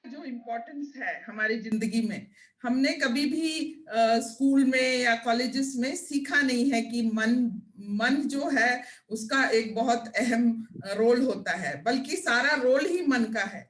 जो इम्पोर्टेंस है हमारी जिंदगी में, हमने कभी भी स्कूल में या कॉलेजेस में सीखा नहीं है कि मन मन जो है उसका एक बहुत अहम रोल होता है, बल्कि सारा रोल ही मन का है।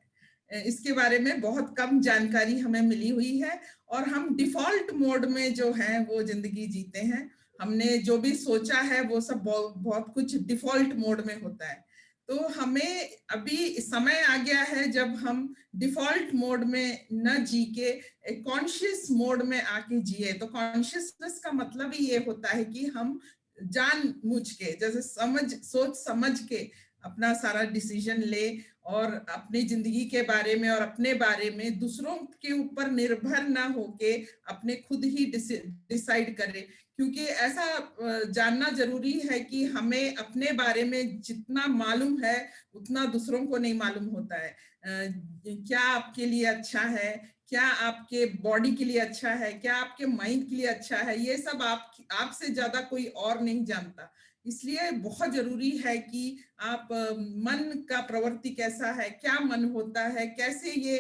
इसके बारे में बहुत कम जानकारी हमें मिली हुई है और हम डिफॉल्ट मोड में जो है वो जिंदगी जीते हैं। हमने जो भी सोचा है वो सब बहुत कुछ डिफॉल्ट मोड में होता है। तो हमें अभी समय आ गया है जब हम डिफॉल्ट मोड में न जी के एक कॉन्शियस मोड में आके जिए। तो कॉन्शियसनेस का मतलब ही ये होता है कि हम जान मुझ के, जैसे सोच समझ के अपना सारा डिसीजन ले और अपनी जिंदगी के बारे में और अपने बारे में दूसरों के ऊपर निर्भर ना होके अपने खुद ही डिसाइड करें। क्योंकि ऐसा जानना जरूरी है कि हमें अपने बारे में जितना मालूम है उतना दूसरों को नहीं मालूम होता है। क्या आपके लिए अच्छा है, क्या आपके बॉडी के लिए अच्छा है, क्या आपके माइंड के लिए अच्छा है, ये सब आपसे ज्यादा कोई और नहीं जानता। इसलिए बहुत जरूरी है कि आप मन का प्रवृत्ति कैसा है, क्या मन होता है, कैसे ये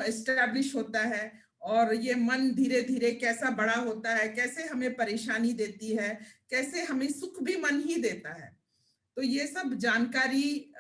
एस्टैब्लिश होता है, और ये मन धीरे धीरे कैसा बड़ा होता है, कैसे हमें परेशानी देती है, कैसे हमें सुख भी मन ही देता है। तो ये सब जानकारी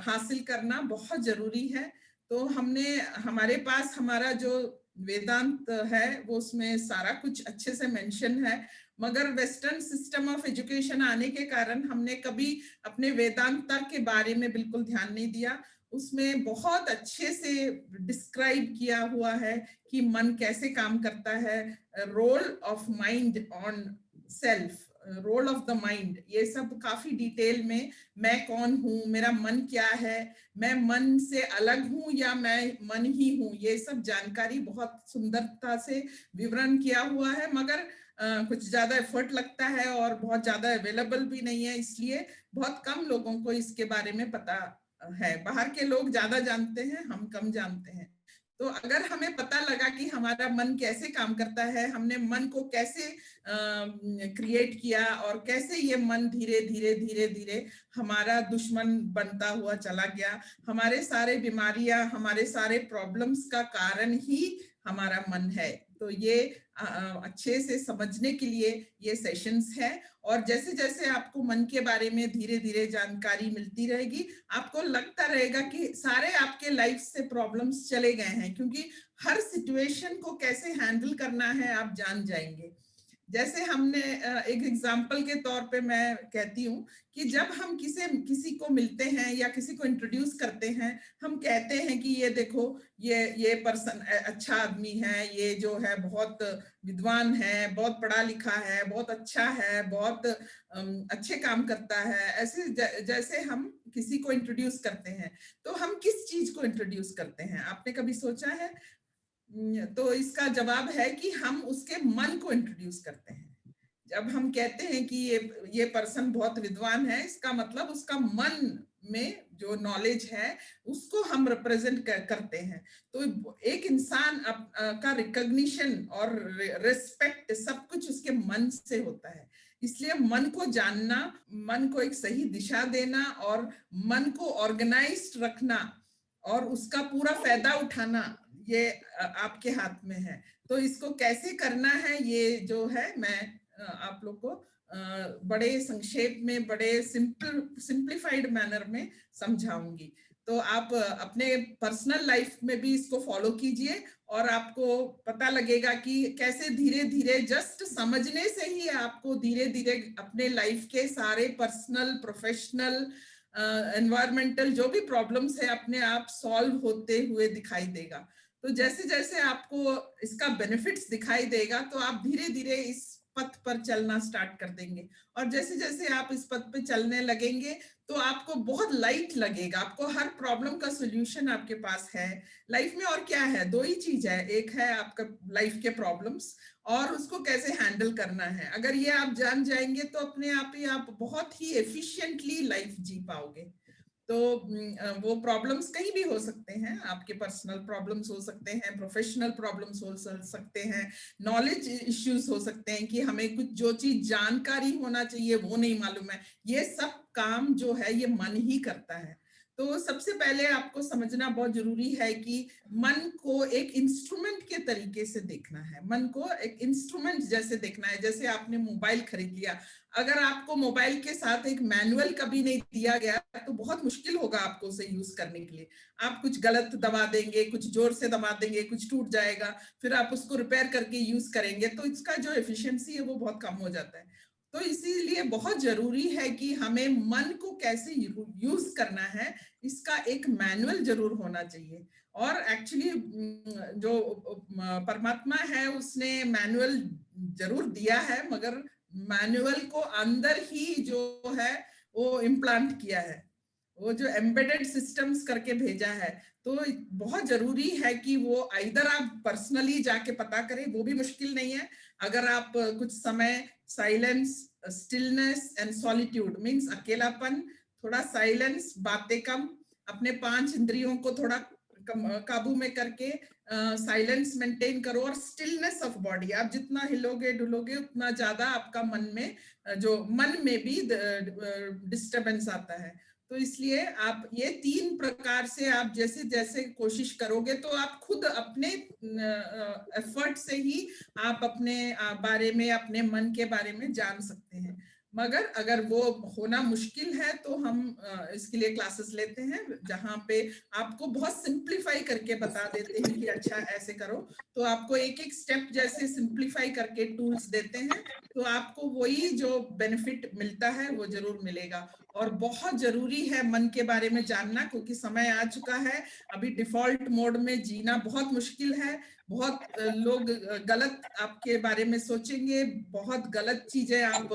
हासिल करना बहुत जरूरी है। तो हमने हमारे पास हमारा जो वेदांत है वो उसमें सारा कुछ अच्छे से मेंशन है, मगर वेस्टर्न सिस्टम ऑफ एजुकेशन आने के कारण हमने कभी अपने वेदांत के बारे में बिल्कुल ध्यान नहीं दिया। उसमें बहुत अच्छे से डिस्क्राइब किया हुआ है कि मन कैसे काम करता है, role of mind on self, role of the mind, ये सब काफी डिटेल में, मैं कौन हूँ, मेरा मन क्या है, मैं मन से अलग हूँ या मैं मन ही हूँ, ये सब जानकारी बहुत सुंदरता से विवरण किया हुआ है। मगर कुछ ज्यादा एफर्ट लगता है और बहुत ज्यादा अवेलेबल भी नहीं है, इसलिए बहुत कम लोगों को इसके बारे में पता है। बाहर के लोग ज्यादा जानते हैं, हम कम जानते हैं। तो अगर हमें पता लगा कि हमारा मन कैसे काम करता है, हमने मन को कैसे क्रिएट किया और कैसे ये मन धीरे धीरे धीरे धीरे हमारा दुश्मन बनता हुआ चला गया, हमारे सारे बीमारियां, हमारे सारे प्रॉब्लम्स का कारण ही हमारा मन है। तो ये अच्छे से समझने के लिए ये सेशंस है। और जैसे जैसे आपको मन के बारे में धीरे धीरे जानकारी मिलती रहेगी, आपको लगता रहेगा कि सारे आपके लाइफ से प्रॉब्लम्स चले गए हैं, क्योंकि हर सिचुएशन को कैसे हैंडल करना है आप जान जाएंगे। जैसे हमने एक एग्जाम्पल के तौर पे मैं कहती हूँ कि जब हम किसी को मिलते हैं या किसी को इंट्रोड्यूस करते हैं, हम कहते हैं कि ये देखो, ये पर्सन अच्छा आदमी है, ये जो है बहुत विद्वान है, बहुत पढ़ा लिखा है, बहुत अच्छा है, बहुत अच्छे काम करता है। ऐसे जैसे हम किसी को इंट्रोड्यूस करते हैं, तो हम किस चीज को इंट्रोड्यूस करते हैं, आपने कभी सोचा है? तो इसका जवाब है कि हम उसके मन को इंट्रोड्यूस करते हैं। जब हम कहते हैं कि ये पर्सन बहुत विद्वान है, इसका मतलब उसका मन में जो नॉलेज है उसको हम रिप्रेजेंट करते हैं। तो एक इंसान का रिकॉग्निशन और रिस्पेक्ट सब कुछ उसके मन से होता है। इसलिए मन को जानना, मन को एक सही दिशा देना और मन को ऑर्गेनाइज्ड रखना और उसका पूरा फायदा उठाना, ये आपके हाथ में है। तो इसको कैसे करना है, ये जो है मैं आप लोग को बड़े संक्षेप में, बड़े सिंप्लीफाइड मैनर में समझाऊंगी। तो आप अपने पर्सनल लाइफ में भी इसको फॉलो कीजिए और आपको पता लगेगा कि कैसे धीरे धीरे जस्ट समझने से ही आपको धीरे धीरे अपने लाइफ के सारे पर्सनल, प्रोफेशनल, एनवायरमेंटल जो भी प्रॉब्लम्स है अपने आप सॉल्व होते हुए दिखाई देगा। तो जैसे जैसे आपको इसका बेनिफिट्स दिखाई देगा तो आप धीरे धीरे इस पथ पर चलना स्टार्ट कर देंगे। और जैसे जैसे आप इस पथ पे चलने लगेंगे तो आपको बहुत लाइट लगेगा, आपको हर प्रॉब्लम का सोल्यूशन आपके पास है लाइफ में। और क्या है, दो ही चीज है, एक है आपका लाइफ के प्रॉब्लम्स और उसको कैसे हैंडल करना है। अगर ये आप जान जाएंगे तो अपने आप ही आप बहुत ही एफिशिएंटली लाइफ जी पाओगे। तो वो प्रॉब्लम्स कहीं भी हो सकते हैं, आपके पर्सनल प्रॉब्लम्स हो सकते हैं, प्रोफेशनल प्रॉब्लम्स हो सकते हैं, नॉलेज इश्यूज हो सकते हैं कि हमें कुछ जो चीज जानकारी होना चाहिए वो नहीं मालूम है। ये सब काम जो है ये मन ही करता है। तो सबसे पहले आपको समझना बहुत जरूरी है कि मन को एक इंस्ट्रूमेंट के तरीके से देखना है, मन को एक इंस्ट्रूमेंट जैसे देखना है। जैसे आपने मोबाइल खरीद लिया, अगर आपको मोबाइल के साथ एक मैनुअल कभी नहीं दिया गया तो बहुत मुश्किल होगा आपको उसे यूज करने के लिए। आप कुछ गलत दबा देंगे, कुछ जोर से दबा देंगे, कुछ टूट जाएगा, फिर आप उसको रिपेयर करके यूज करेंगे तो इसका जो एफिशिएंसी है वो बहुत कम हो जाता है। तो इसीलिए बहुत जरूरी है कि हमें मन को कैसे यूज करना है, इसका एक मैनुअल जरूर होना चाहिए। और एक्चुअली जो परमात्मा है उसने मैनुअल जरूर दिया है, मगर मैनुअल को अंदर ही जो है वो इम्प्लांट किया है, वो जो एम्बेडेड सिस्टम्स करके भेजा है। तो बहुत जरूरी है कि वो इधर आप पर्सनली जाके पता करें, वो भी मुश्किल नहीं है। अगर आप कुछ समय silence, stillness and solitude means अकेलापन, थोड़ा साइलेंस, बातें कम, अपने 5 इंद्रियों को थोड़ा काबू में करके साइलेंस मेंटेन करो और स्टिलनेस ऑफ बॉडी। आप जितना हिलोगे डुलोगे उतना ज्यादा आपका मन में जो मन में भी डिस्टरबेंस आता है। तो इसलिए आप ये 3 प्रकार से आप जैसे जैसे कोशिश करोगे तो आप खुद अपने एफर्ट से ही आप अपने बारे में, अपने मन के बारे में जान सकते हैं। मगर अगर वो होना मुश्किल है तो हम इसके लिए क्लासेस लेते हैं जहां पे आपको बहुत सिंप्लीफाई करके बता देते हैं कि अच्छा ऐसे करो। तो आपको एक एक स्टेप जैसे सिंप्लीफाई करके टूल्स देते हैं, तो आपको वही जो बेनिफिट मिलता है वो जरूर मिलेगा। और बहुत जरूरी है मन के बारे में जानना, क्योंकि समय आ चुका है, अभी डिफॉल्ट मोड में जीना बहुत मुश्किल है। बहुत लोग गलत आपके बारे में सोचेंगे, बहुत गलत चीजें आप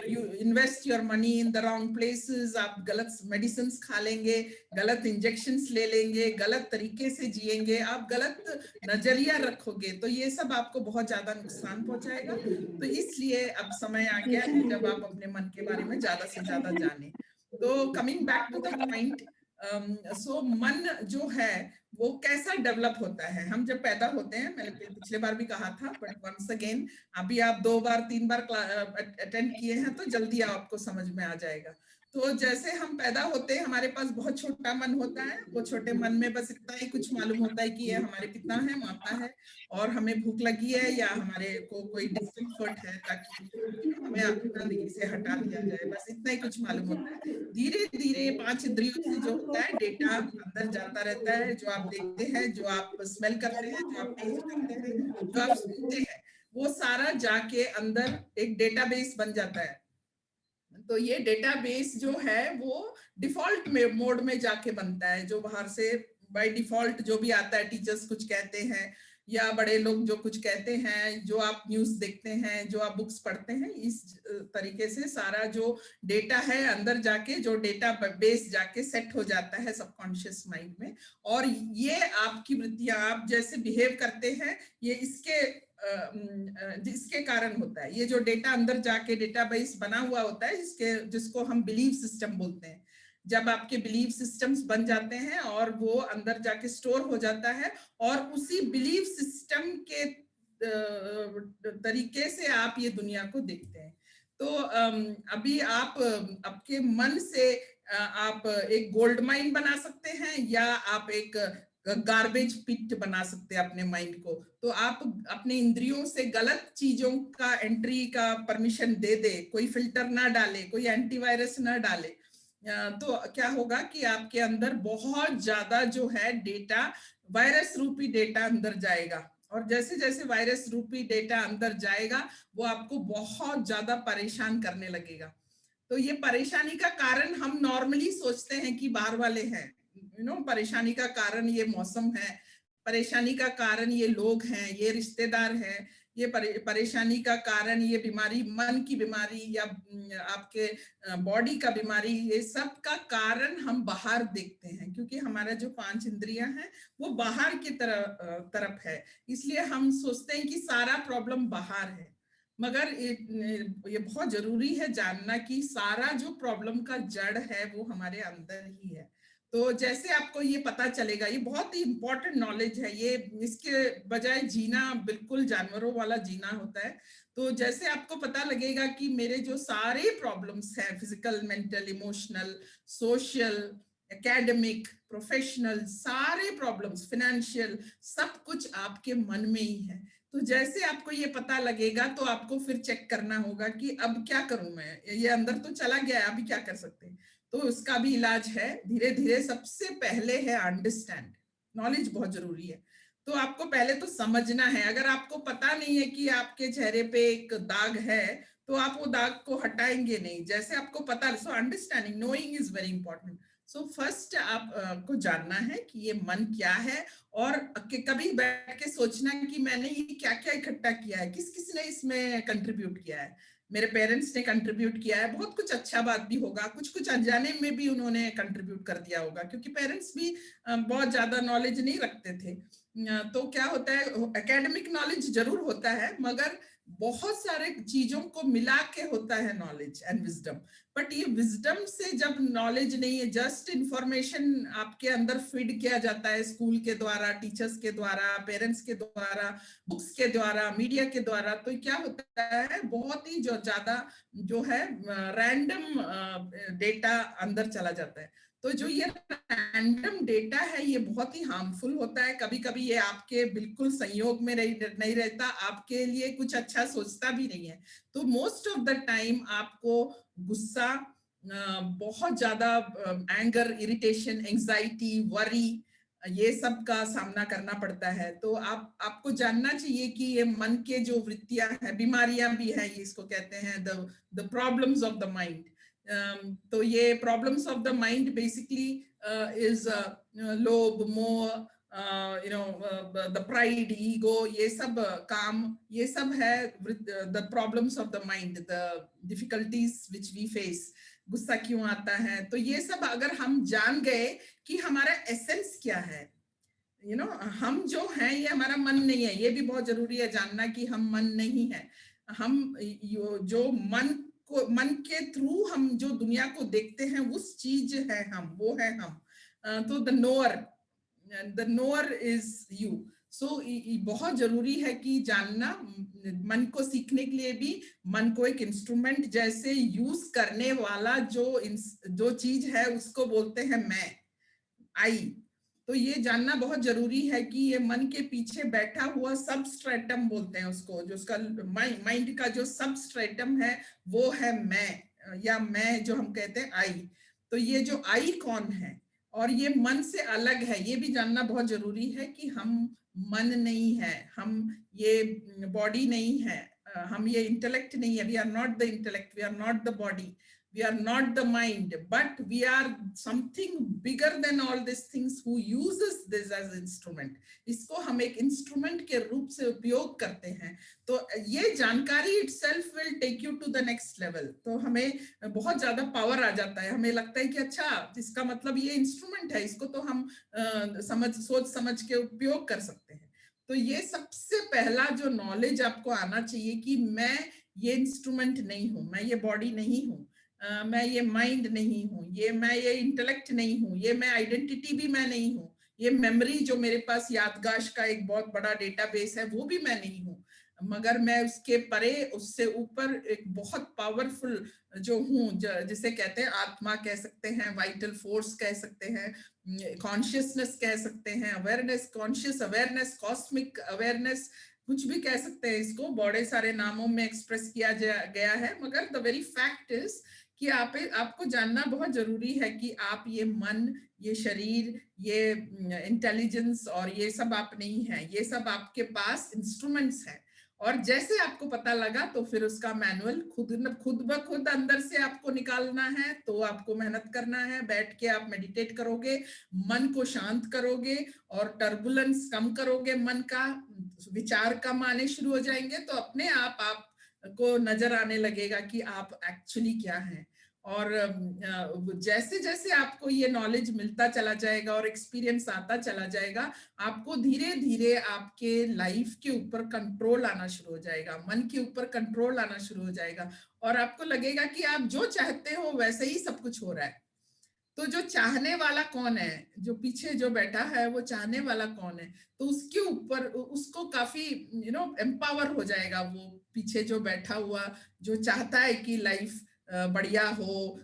you invest your money in the wrong places, आप गलत मेडिसिन खा लेंगे, गलत इंजेक्शंस ले लेंगे, गलत तरीके से जिएंगे, आप गलत नजरिया रखोगे, तो ये सब आपको बहुत ज्यादा नुकसान पहुंचाएगा। तो इसलिए अब समय आ गया है जब आप अपने मन के बारे में ज्यादा से ज्यादा जाने। तो coming back to the point, so मन जो है वो कैसा डेवलप होता है। हम जब पैदा होते हैं, मैंने पिछले बार भी कहा था, बट वंस अगेन, अभी आप 2 बार 3 बार अटेंड किए हैं तो जल्दी आपको समझ में आ जाएगा। तो जैसे हम पैदा होते हैं हमारे पास बहुत छोटा मन होता है, वो छोटे मन में बस इतना ही कुछ मालूम होता है कि ये हमारे पिता है, माता है, और हमें भूख लगी है या हमारे को कोई डिस्कम्फर्ट है, ताकि हमें गंदगी से हटा दिया जाए, बस इतना ही कुछ मालूम होता है। धीरे धीरे 5 इंद्रियों से जो होता है डेटा अंदर जाता रहता है, जो आप देखते हैं, जो आप स्मेल करते हैं, जो आप टेस्ट करते हैं, जो आप सुनते हैं, वो सारा जाके अंदर एक डेटाबेस बन जाता है। तो ये डेटाबेस जो है वो डिफॉल्ट में मोड में जाके बनता है, जो बाहर से बाय डिफॉल्ट जो भी आता है, टीचर्स कुछ कहते हैं या बड़े लोग जो कुछ कहते हैं, जो आप न्यूज देखते हैं, जो आप बुक्स पढ़ते हैं, इस तरीके से सारा जो डेटा है अंदर जाके, जो डेटा बेस जाके सेट हो जाता है सबकॉन्शियस माइंड में। और ये आपकी वृत्तियां, आप जैसे बिहेव करते हैं, ये इसके कारण होता है। ये जो डेटा अंदर जाके डेटाबेस बना हुआ होता है, जिसको हम बिलीव सिस्टम बोलते हैं। जब आपके बिलीव सिस्टम्स बन जाते हैं और वो अंदर जाके स्टोर हो जाता है, और उसी बिलीव सिस्टम के तरीके से आप ये दुनिया को देखते हैं। तो अभी आप आपके मन से आप एक गोल्ड माइन बना सकते हैं, या आप एक गार्बेज पिट बना सकते हैं अपने माइंड को। तो आप अपने इंद्रियों से गलत चीजों का एंट्री का परमिशन दे दे, कोई फिल्टर ना डाले, कोई एंटीवायरस ना डाले, तो क्या होगा कि आपके अंदर बहुत ज्यादा जो है डेटा, वायरस रूपी डेटा अंदर जाएगा। और जैसे जैसे वायरस रूपी डेटा अंदर जाएगा वो आपको बहुत ज्यादा परेशान करने लगेगा। तो ये परेशानी का कारण हम नॉर्मली सोचते हैं कि बाहर वाले हैं, परेशानी का कारण ये मौसम है, परेशानी का कारण ये लोग हैं, ये रिश्तेदार हैं, ये परेशानी का कारण ये बीमारी, मन की बीमारी या आपके बॉडी का बीमारी, ये सब का कारण हम बाहर देखते हैं, क्योंकि हमारा जो 5 इंद्रियां हैं वो बाहर की तरफ है। इसलिए हम सोचते हैं कि सारा प्रॉब्लम बाहर है। मगर ये बहुत जरूरी है जानना कि सारा जो प्रॉब्लम का जड़ है वो हमारे अंदर ही है। तो जैसे आपको ये पता चलेगा, ये बहुत ही इंपॉर्टेंट नॉलेज है ये, इसके बजाय जीना बिल्कुल जानवरों वाला जीना होता है। तो जैसे आपको पता लगेगा कि मेरे जो सारे प्रॉब्लम्स हैं, physical, mental, emotional, social, academic, professional, सारे प्रॉब्लम्स, फाइनेंशियल, सब कुछ आपके मन में ही है। तो जैसे आपको ये पता लगेगा तो आपको फिर चेक करना होगा कि अब क्या करूं मैं, ये अंदर तो चला गया है, अभी क्या कर सकते हैं। तो उसका भी इलाज है धीरे धीरे। सबसे पहले है अंडरस्टैंड, नॉलेज बहुत जरूरी है। तो आपको पहले तो समझना है। अगर आपको पता नहीं है कि आपके चेहरे पे एक दाग है, तो आप वो दाग को हटाएंगे नहीं। जैसे आपको पता, so understanding, knowing is very important. So first आपको जानना है कि ये मन क्या है, और कभी बैठ के सोचना कि मैंने ये क्या क्या इकट्ठा किया है, किस किस ने इसमें कंट्रीब्यूट किया है। मेरे पेरेंट्स ने कंट्रीब्यूट किया है, बहुत कुछ अच्छा बात भी होगा, कुछ कुछ अनजाने में भी उन्होंने कंट्रीब्यूट कर दिया होगा, क्योंकि पेरेंट्स भी बहुत ज्यादा नॉलेज नहीं रखते थे। तो क्या होता है, एकेडमिक नॉलेज जरूर होता है, मगर बहुत सारे चीजों को मिला के होता है नॉलेज एंड विजडम। बट ये विजडम से जब नॉलेज नहीं है, जस्ट इंफॉर्मेशन आपके अंदर फीड किया जाता है स्कूल के द्वारा, टीचर्स के द्वारा, पेरेंट्स के द्वारा, बुक्स के द्वारा, मीडिया के द्वारा, तो क्या होता है, बहुत ही जो ज्यादा जो है रैंडम डेटा अंदर चला जाता है। तो जो ये रैंडम डेटा है ये बहुत ही हार्मफुल होता है। कभी कभी ये आपके बिल्कुल संयोग में नहीं रहता, आपके लिए कुछ अच्छा सोचता भी नहीं है। तो मोस्ट ऑफ द टाइम आपको गुस्सा, बहुत ज्यादा एंगर, इरिटेशन, एंजाइटी, वरी, ये सब का सामना करना पड़ता है। तो आपको जानना चाहिए कि ये मन के जो वृत्तियां हैं, बीमारियां भी हैं, ये इसको कहते हैं the problems of the mind. तो ये problems of the mind basically is लोभ, मोह, द प्राइड, ईगो, ये सब काम, ये सब है the problems of the mind, the difficulties which we face. गुस्सा क्यों आता है, तो ये सब अगर हम जान गए कि हमारा एसेंस क्या है, हम जो हैं ये हमारा मन नहीं है, ये भी बहुत जरूरी है जानना कि हम मन नहीं है। हम जो मन के थ्रू हम जो दुनिया को देखते हैं, उस चीज है हम, वो है हम। तो द नोअर इज यू। सो बहुत जरूरी है कि जानना, मन को सीखने के लिए भी मन को एक इंस्ट्रूमेंट जैसे यूज करने वाला जो चीज है, उसको बोलते हैं मैं, आई। तो ये जानना बहुत जरूरी है कि ये मन के पीछे बैठा हुआ सबस्ट्रेटम बोलते हैं उसको, जो उसका माइंड का जो सबस्ट्रेटम है, वो है मैं, या मैं जो हम कहते हैं आई। तो ये जो आई कौन है, और ये मन से अलग है, ये भी जानना बहुत जरूरी है कि हम मन नहीं है, हम ये बॉडी नहीं है, हम ये इंटेलेक्ट नहीं है, we are not the intellect, we are not the body, we are not the mind, but we are something bigger than all these things who uses this as instrument। इसको हम एक instrument के रूप से उपयोग करते हैं। तो ये जानकारी itself will take you to the next level। तो हमें बहुत ज्यादा पावर आ जाता है, हमें लगता है कि अच्छा, इसका मतलब ये इंस्ट्रूमेंट है, इसको तो हम सोच समझ के उपयोग कर सकते हैं। तो ये सबसे पहला जो नॉलेज आपको आना चाहिए कि मैं ये इंस्ट्रूमेंट नहीं हूं, मैं ये बॉडी नहीं हूं, मैं ये माइंड नहीं हूँ, मैं ये इंटेलेक्ट नहीं हूँ, ये मैं आइडेंटिटी भी मैं नहीं हूँ, ये मेमोरी जो मेरे पास यादगाश का एक बहुत बड़ा डेटाबेस है, वो भी मैं नहीं हूँ, मगर मैं उसके परे, उससे ऊपर एक बहुत पावरफुल जो हूँ, जिसे कहते हैं आत्मा कह सकते हैं, वाइटल फोर्स कह सकते हैं, कॉन्शियसनेस कह सकते हैं, awareness, conscious awareness, cosmic awareness, कुछ भी कह सकते हैं इसको, बड़े सारे नामों में एक्सप्रेस किया गया है। मगर द वेरी फैक्ट इज कि आपको जानना बहुत जरूरी है कि आप ये मन, ये शरीर, ये इंटेलिजेंस और ये सब आप नहीं है, ये सब आपके पास इंस्ट्रूमेंट्स हैं। और जैसे आपको पता लगा तो फिर उसका मैनुअल खुद ब खुद अंदर से आपको निकालना है। तो आपको मेहनत करना है, बैठ के आप मेडिटेट करोगे, मन को शांत करोगे और टर्बुलेंस कम करोगे, मन का विचार कम आने शुरू हो जाएंगे, तो अपने आप को नजर आने लगेगा कि आप एक्चुअली क्या हैं। और जैसे जैसे आपको ये नॉलेज मिलता चला जाएगा और एक्सपीरियंस आता चला जाएगा, आपको धीरे धीरे आपके लाइफ के ऊपर कंट्रोल आना शुरू हो जाएगा, मन के ऊपर कंट्रोल आना शुरू हो जाएगा, और आपको लगेगा कि आप जो चाहते हो वैसे ही सब कुछ हो रहा है। तो जो चाहने वाला कौन है, जो पीछे जो बैठा है वो चाहने वाला कौन है, तो उसके ऊपर उसको काफी एम्पावर हो जाएगा। वो पीछे जो बैठा हुआ जो चाहता है कि लाइफ बढ़िया हो,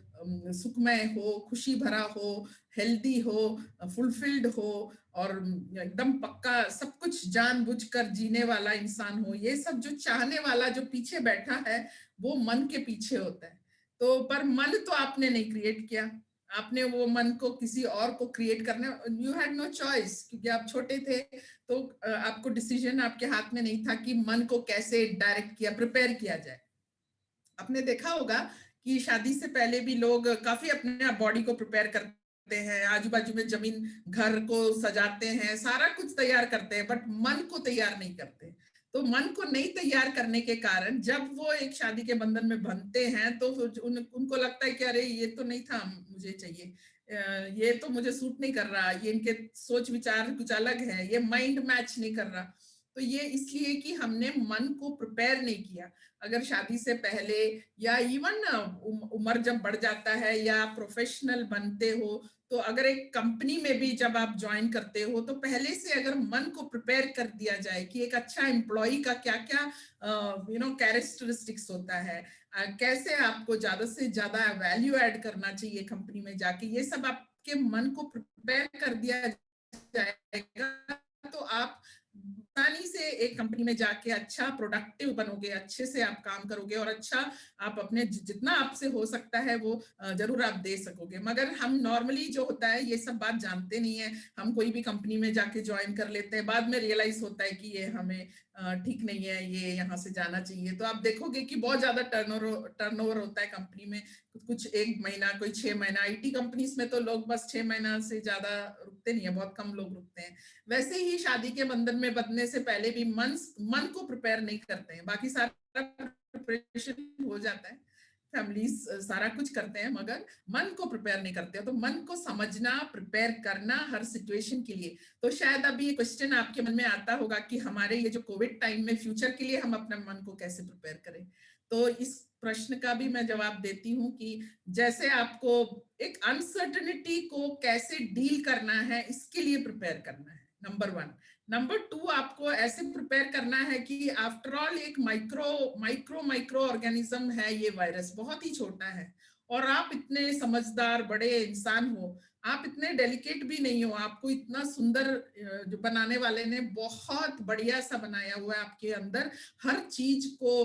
सुखमय हो, खुशी भरा हो, हेल्दी हो, फुलफिल्ड हो, और एकदम पक्का सब कुछ जानबूझकर जीने वाला इंसान हो, ये सब जो चाहने वाला जो पीछे बैठा है वो मन के पीछे होता है। तो पर मन तो आपने नहीं क्रिएट किया, आपने वो मन को किसी और को क्रिएट करने, यू हैड नो चॉइस, क्योंकि आप छोटे थे तो आपको डिसीजन आपके हाथ में नहीं था कि मन को कैसे डायरेक्ट किया, प्रिपेयर किया जाए। आपने देखा होगा कि शादी से पहले भी लोग काफी अपने बॉडी को प्रिपेयर करते हैं, आजू बाजू में जमीन, घर को सजाते हैं, सारा कुछ तैयार करते हैं, बट मन को तैयार नहीं करते। तो मन को नहीं तैयार करने के कारण जब वो एक शादी के बंधन में बंधते हैं तो उनको लगता है कि अरे ये तो नहीं था मुझे चाहिए, ये तो मुझे सूट नहीं कर रहा, ये इनके सोच विचार कुछ अलग है, ये माइंड मैच नहीं कर रहा। तो ये इसलिए कि हमने मन को प्रिपेयर नहीं किया। अगर शादी से पहले या इवन उम्र जब बढ़ जाता है या प्रोफेशनल बनते हो, तो अगर एक कंपनी में भी जब आप ज्वाइन करते हो तो पहले से अगर मन को प्रिपेयर कर दिया जाए कि एक अच्छा एम्प्लॉय का क्या क्या कैरेक्टरिस्टिक्स होता है, कैसे आपको ज्यादा से ज्यादा वैल्यू ऐड करना चाहिए कंपनी में जाके, ये सब आपके मन को प्रिपेयर कर दिया जाएगा तो आप आसानी से एक कंपनी में जाके अच्छा प्रोडक्टिव बनोगे, अच्छे से आप काम करोगे और अच्छा आप अपने जितना आपसे हो सकता है वो जरूर आप दे सकोगे। मगर हम नॉर्मली जो होता है ये सब बात जानते नहीं है, हम कोई भी कंपनी में जाके ज्वाइन कर लेते हैं, बाद में रियलाइज होता है कि ये हमें ठीक नहीं है, ये यहाँ से जाना चाहिए। तो आप देखोगे कि बहुत ज्यादा टर्नओवर होता है कंपनी में, कुछ 1 महीना, कोई 6 महीना, आईटी कंपनीज में तो लोग बस 6 महीना से ज्यादा रुकते नहीं है, बहुत कम लोग रुकते हैं। वैसे ही शादी के बंधन में बंधने से पहले भी मन को प्रिपेयर नहीं करते हैं, बाकी सारा प्रिपरेशन हो जाता है, फैमिलीज सारा कुछ करते हैं, मगर मन को प्रिपेयर नहीं करते। तो मन को समझना, प्रिपेयर करना हर सिचुएशन के लिए। तो शायद अभी ये क्वेश्चन आपके मन में आता होगा कि हमारे ये जो कोविड टाइम में फ्यूचर के लिए हम अपने मन को कैसे प्रिपेयर करें। तो इस प्रश्न का भी मैं जवाब देती हूँ कि जैसे आपको एक अनसर्टेनिटी को कैसे डील करना है इसके लिए प्रिपेयर करना है, नंबर 1। नंबर 2, आपको ऐसे प्रिपेयर करना है कि आफ्टर ऑल एक माइक्रो ऑर्गेनिज्म है, ये वायरस बहुत ही छोटा है, और आप इतने समझदार बड़े इंसान हो, आप इतने डेलिकेट भी नहीं हो, आपको इतना सुंदर जो बनाने वाले ने बहुत बढ़िया सा बनाया हुआ है, आपके अंदर हर चीज को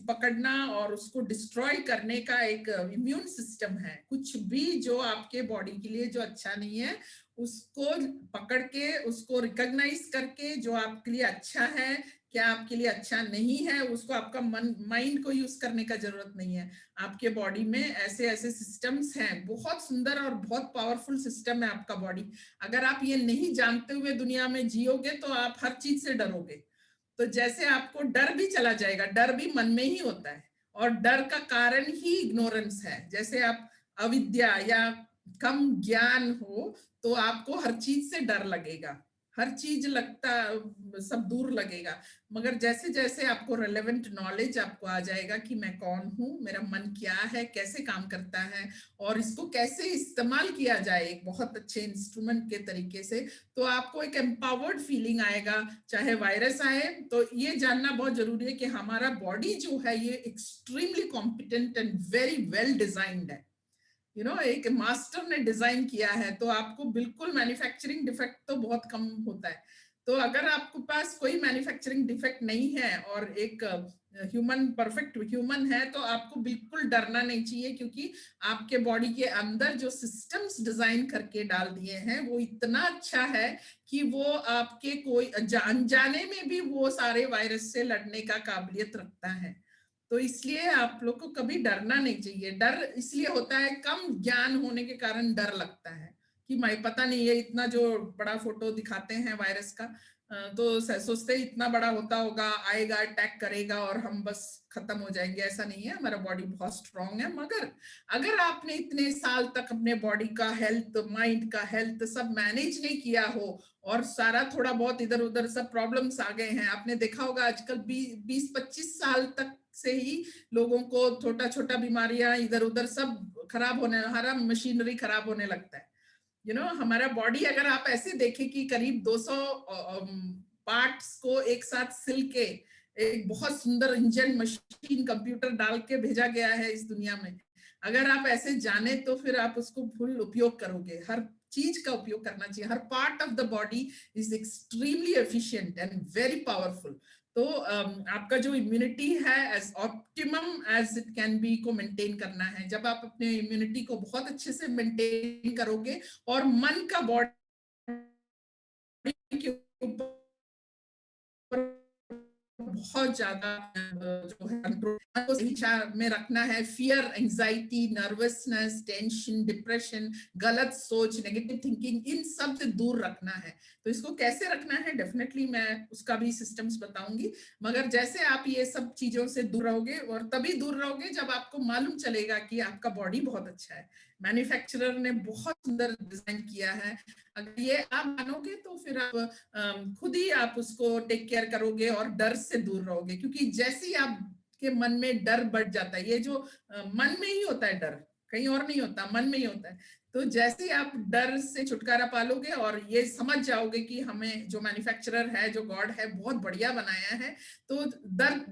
पकड़ना और उसको डिस्ट्रॉय करने का एक इम्यून सिस्टम है। कुछ भी जो आपके बॉडी के लिए जो अच्छा नहीं है उसको पकड़ के, उसको रिकॉग्नाइज करके जो आपके लिए अच्छा है, क्या आपके लिए अच्छा नहीं है, उसको आपका माइंड को यूज करने का जरूरत नहीं है। आपके बॉडी में ऐसे ऐसे सिस्टम्स हैं, बहुत सुंदर और बहुत पावरफुल सिस्टम है आपका बॉडी। अगर आप ये नहीं जानते हुए दुनिया में जियोगे तो आप हर चीज से डरोगे। तो जैसे आपको डर भी चला जाएगा, डर भी मन में ही होता है, और डर का कारण ही इग्नोरेंस है। जैसे आप अविद्या या कम ज्ञान हो तो आपको हर चीज से डर लगेगा, हर चीज लगता सब दूर लगेगा। मगर जैसे जैसे आपको रेलेवेंट नॉलेज आपको आ जाएगा कि मैं कौन हूँ, मेरा मन क्या है, कैसे काम करता है, और इसको कैसे इस्तेमाल किया जाए एक बहुत अच्छे इंस्ट्रूमेंट के तरीके से, तो आपको एक एम्पावर्ड फीलिंग आएगा। चाहे वायरस आए तो ये जानना बहुत जरूरी है कि हमारा बॉडी जो है ये extremely competent and very well designed है। एक मास्टर ने डिजाइन किया है, तो आपको बिल्कुल मैन्युफैक्चरिंग डिफेक्ट तो बहुत कम होता है। तो अगर आपके पास कोई मैन्युफैक्चरिंग डिफेक्ट नहीं है और एक परफेक्ट ह्यूमन है, तो आपको बिल्कुल डरना नहीं चाहिए, क्योंकि आपके बॉडी के अंदर जो सिस्टम्स डिजाइन करके डाल दिए हैं वो इतना अच्छा है कि वो आपके कोई अनजाने में भी वो सारे वायरस से लड़ने का काबिलियत रखता है। तो इसलिए आप लोग को कभी डरना नहीं चाहिए। डर इसलिए होता है, कम ज्ञान होने के कारण डर लगता है कि मैं पता नहीं, ये इतना जो बड़ा फोटो दिखाते हैं वायरस का, तो सोचते इतना बड़ा होता होगा, आएगा, अटैक करेगा और हम बस खत्म हो जाएंगे। ऐसा नहीं है, हमारा बॉडी बहुत स्ट्रांग है। मगर अगर आपने इतने साल तक अपने बॉडी का हेल्थ, माइंड का हेल्थ सब मैनेज नहीं किया हो, और सारा थोड़ा बहुत इधर उधर सब प्रॉब्लम्स आ गए हैं, आपने देखा होगा आजकल 20-25 साल तक से ही लोगों को छोटा छोटा बीमारियां इधर उधर सब खराब होने, हमारा मशीनरी खराब होने लगता है। हमारा बॉडी अगर आप ऐसे देखें कि करीब 200 पार्ट्स को एक साथ सिल के एक बहुत सुंदर इंजन मशीन कंप्यूटर डाल के भेजा गया है इस दुनिया में। अगर आप ऐसे जाने तो फिर आप उसको फुल उपयोग करोगे, हर चीज का उपयोग करना चाहिए। हर part of the body is extremely efficient and very powerful. तो आपका जो इम्यूनिटी है as optimum as it can be को मेंटेन करना है। जब आप अपने इम्यूनिटी को बहुत अच्छे से मेंटेन करोगे और मन का बॉडी के ऊपर बहुत ज्यादा जो है कंट्रोल को सही दिशा में रखना है। Fear, anxiety, nervousness, tension, depression, गलत सोच, नेगेटिव थिंकिंग, इन सब से दूर रखना है। तो इसको कैसे रखना है डेफिनेटली मैं उसका भी सिस्टम्स बताऊंगी। मगर जैसे आप ये सब चीजों से दूर रहोगे, और तभी दूर रहोगे जब आपको मालूम चलेगा कि आपका बॉडी बहुत अच्छा है, मैन्युफैक्चरर ने बहुत सुंदर डिजाइन किया है। अगर ये आप मानोगे तो फिर आप खुद ही आप उसको टेक केयर करोगे और डर से दूर रहोगे। क्योंकि जैसे ही आपके मन में डर बढ़ जाता है, ये जो मन में ही होता है डर, कहीं और नहीं होता, मन में ही होता है। तो जैसे ही आप डर से छुटकारा पालोगे और ये समझ जाओगे कि हमें जो मैन्युफैक्चरर है, जो गॉड है, बहुत बढ़िया बनाया है, तो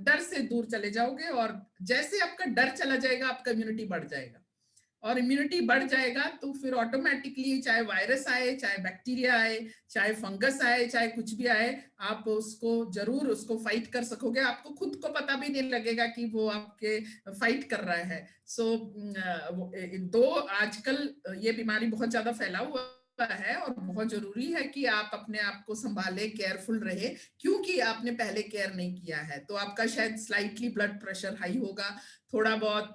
डर से दूर चले जाओगे। और जैसे आपका डर चला जाएगा, आपका इम्यूनिटी बढ़ जाएगा। और इम्यूनिटी बढ़ जाएगा तो फिर ऑटोमेटिकली चाहे वायरस आए, चाहे बैक्टीरिया आए, चाहे फंगस आए, चाहे कुछ भी आए, आप उसको जरूर उसको फाइट कर सकोगे। आपको खुद को पता भी नहीं लगेगा कि वो आपके फाइट कर रहा है। सो दो आजकल ये बीमारी बहुत ज्यादा फैला हुआ है और बहुत जरूरी है कि आप अपने आप को संभाले, केयरफुल रहे, क्योंकि आपने पहले केयर नहीं किया है। तो आपका शायद स्लाइटली ब्लड प्रेशर हाई होगा, थोड़ा बहुत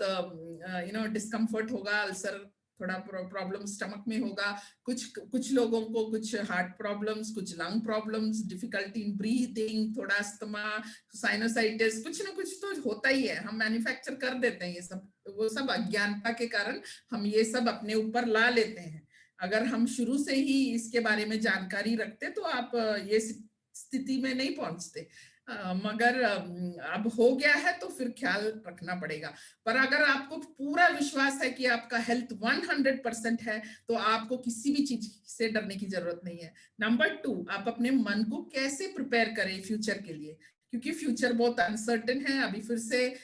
डिस्कम्फर्ट होगा, अल्सर, थोड़ा प्रॉब्लम स्टमक में होगा, कुछ लोगों को कुछ हार्ट प्रॉब्लम्स, कुछ lung problems, difficulty in breathing, थोड़ा अस्थमा, साइनोसाइटिस, कुछ ना कुछ तो होता ही है। हम मैन्युफैक्चर कर देते हैं ये सब, वो सब अज्ञानता के कारण हम ये सब अपने ऊपर ला लेते हैं। अगर हम शुरू से ही इसके बारे में जानकारी रखते तो आप ये स्थिति में नहीं पहुंचते। मगर अब हो गया है तो फिर ख्याल रखना पड़ेगा। पर अगर आपको पूरा विश्वास है कि आपका हेल्थ 100% है, तो आपको किसी भी चीज से डरने की जरूरत नहीं है। नंबर 2, आप अपने मन को कैसे प्रिपेयर करें फ्यूचर के लिए, क्योंकि फ्यूचर बहुत अनसर्टेन है। अभी फिर से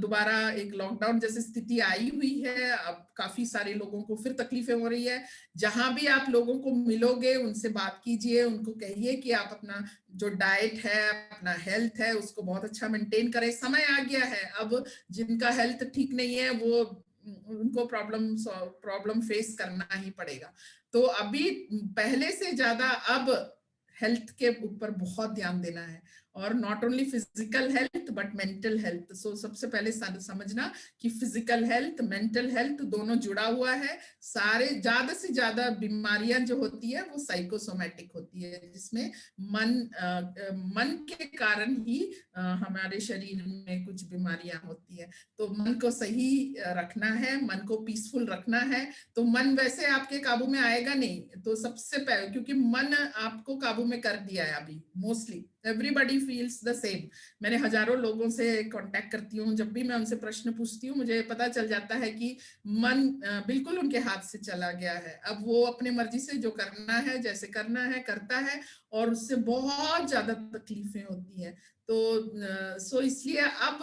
दोबारा एक लॉकडाउन जैसी स्थिति आई हुई है। अब काफी सारे लोगों को फिर तकलीफें हो रही है। जहां भी आप लोगों को मिलोगे, उनसे बात कीजिए, उनको कहिए कि आप अपना जो डाइट है, अपना हेल्थ है, उसको बहुत अच्छा मेंटेन करें। समय आ गया है अब, जिनका हेल्थ ठीक नहीं है वो उनको प्रॉब्लम फेस करना ही पड़ेगा। तो अभी पहले से ज्यादा अब हेल्थ के ऊपर बहुत ध्यान देना है, और not only physical health but mental health. So सबसे पहले समझना कि फिजिकल हेल्थ, मेंटल हेल्थ दोनों जुड़ा हुआ है। सारे ज्यादा से ज्यादा बीमारियां जो होती है वो साइकोसोमैटिक होती है, जिसमें मन के कारण ही हमारे शरीर में कुछ बीमारियां होती है। तो मन को सही रखना है, मन को पीसफुल रखना है। तो मन वैसे आपके काबू में आएगा नहीं, तो सबसे पहले, क्योंकि मन आपको काबू में कर दिया है अभी mostly, everybody feels the same. मैंने हजारों लोगों से कांटेक्ट करती हूँ, जब भी मैं उनसे प्रश्न पूछती हूँ मुझे पता चल जाता है कि मन बिल्कुल उनके हाथ से चला गया है। अब वो अपने मर्जी से जो करना है, जैसे करना है करता है, और उससे बहुत ज्यादा तकलीफें होती है। तो सो इसलिए अब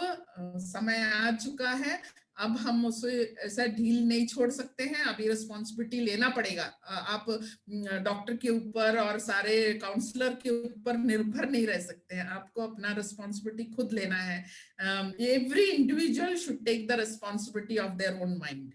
समय आ चुका है। अब हम उसे ऐसा ढील नहीं छोड़ सकते हैं, अभी रिस्पॉन्सिबिलिटी लेना पड़ेगा। आप डॉक्टर के ऊपर और सारे काउंसलर के ऊपर निर्भर नहीं रह सकते हैं, आपको अपना रिस्पॉन्सिबिलिटी खुद लेना है। Every individual should take the responsibility of their own mind.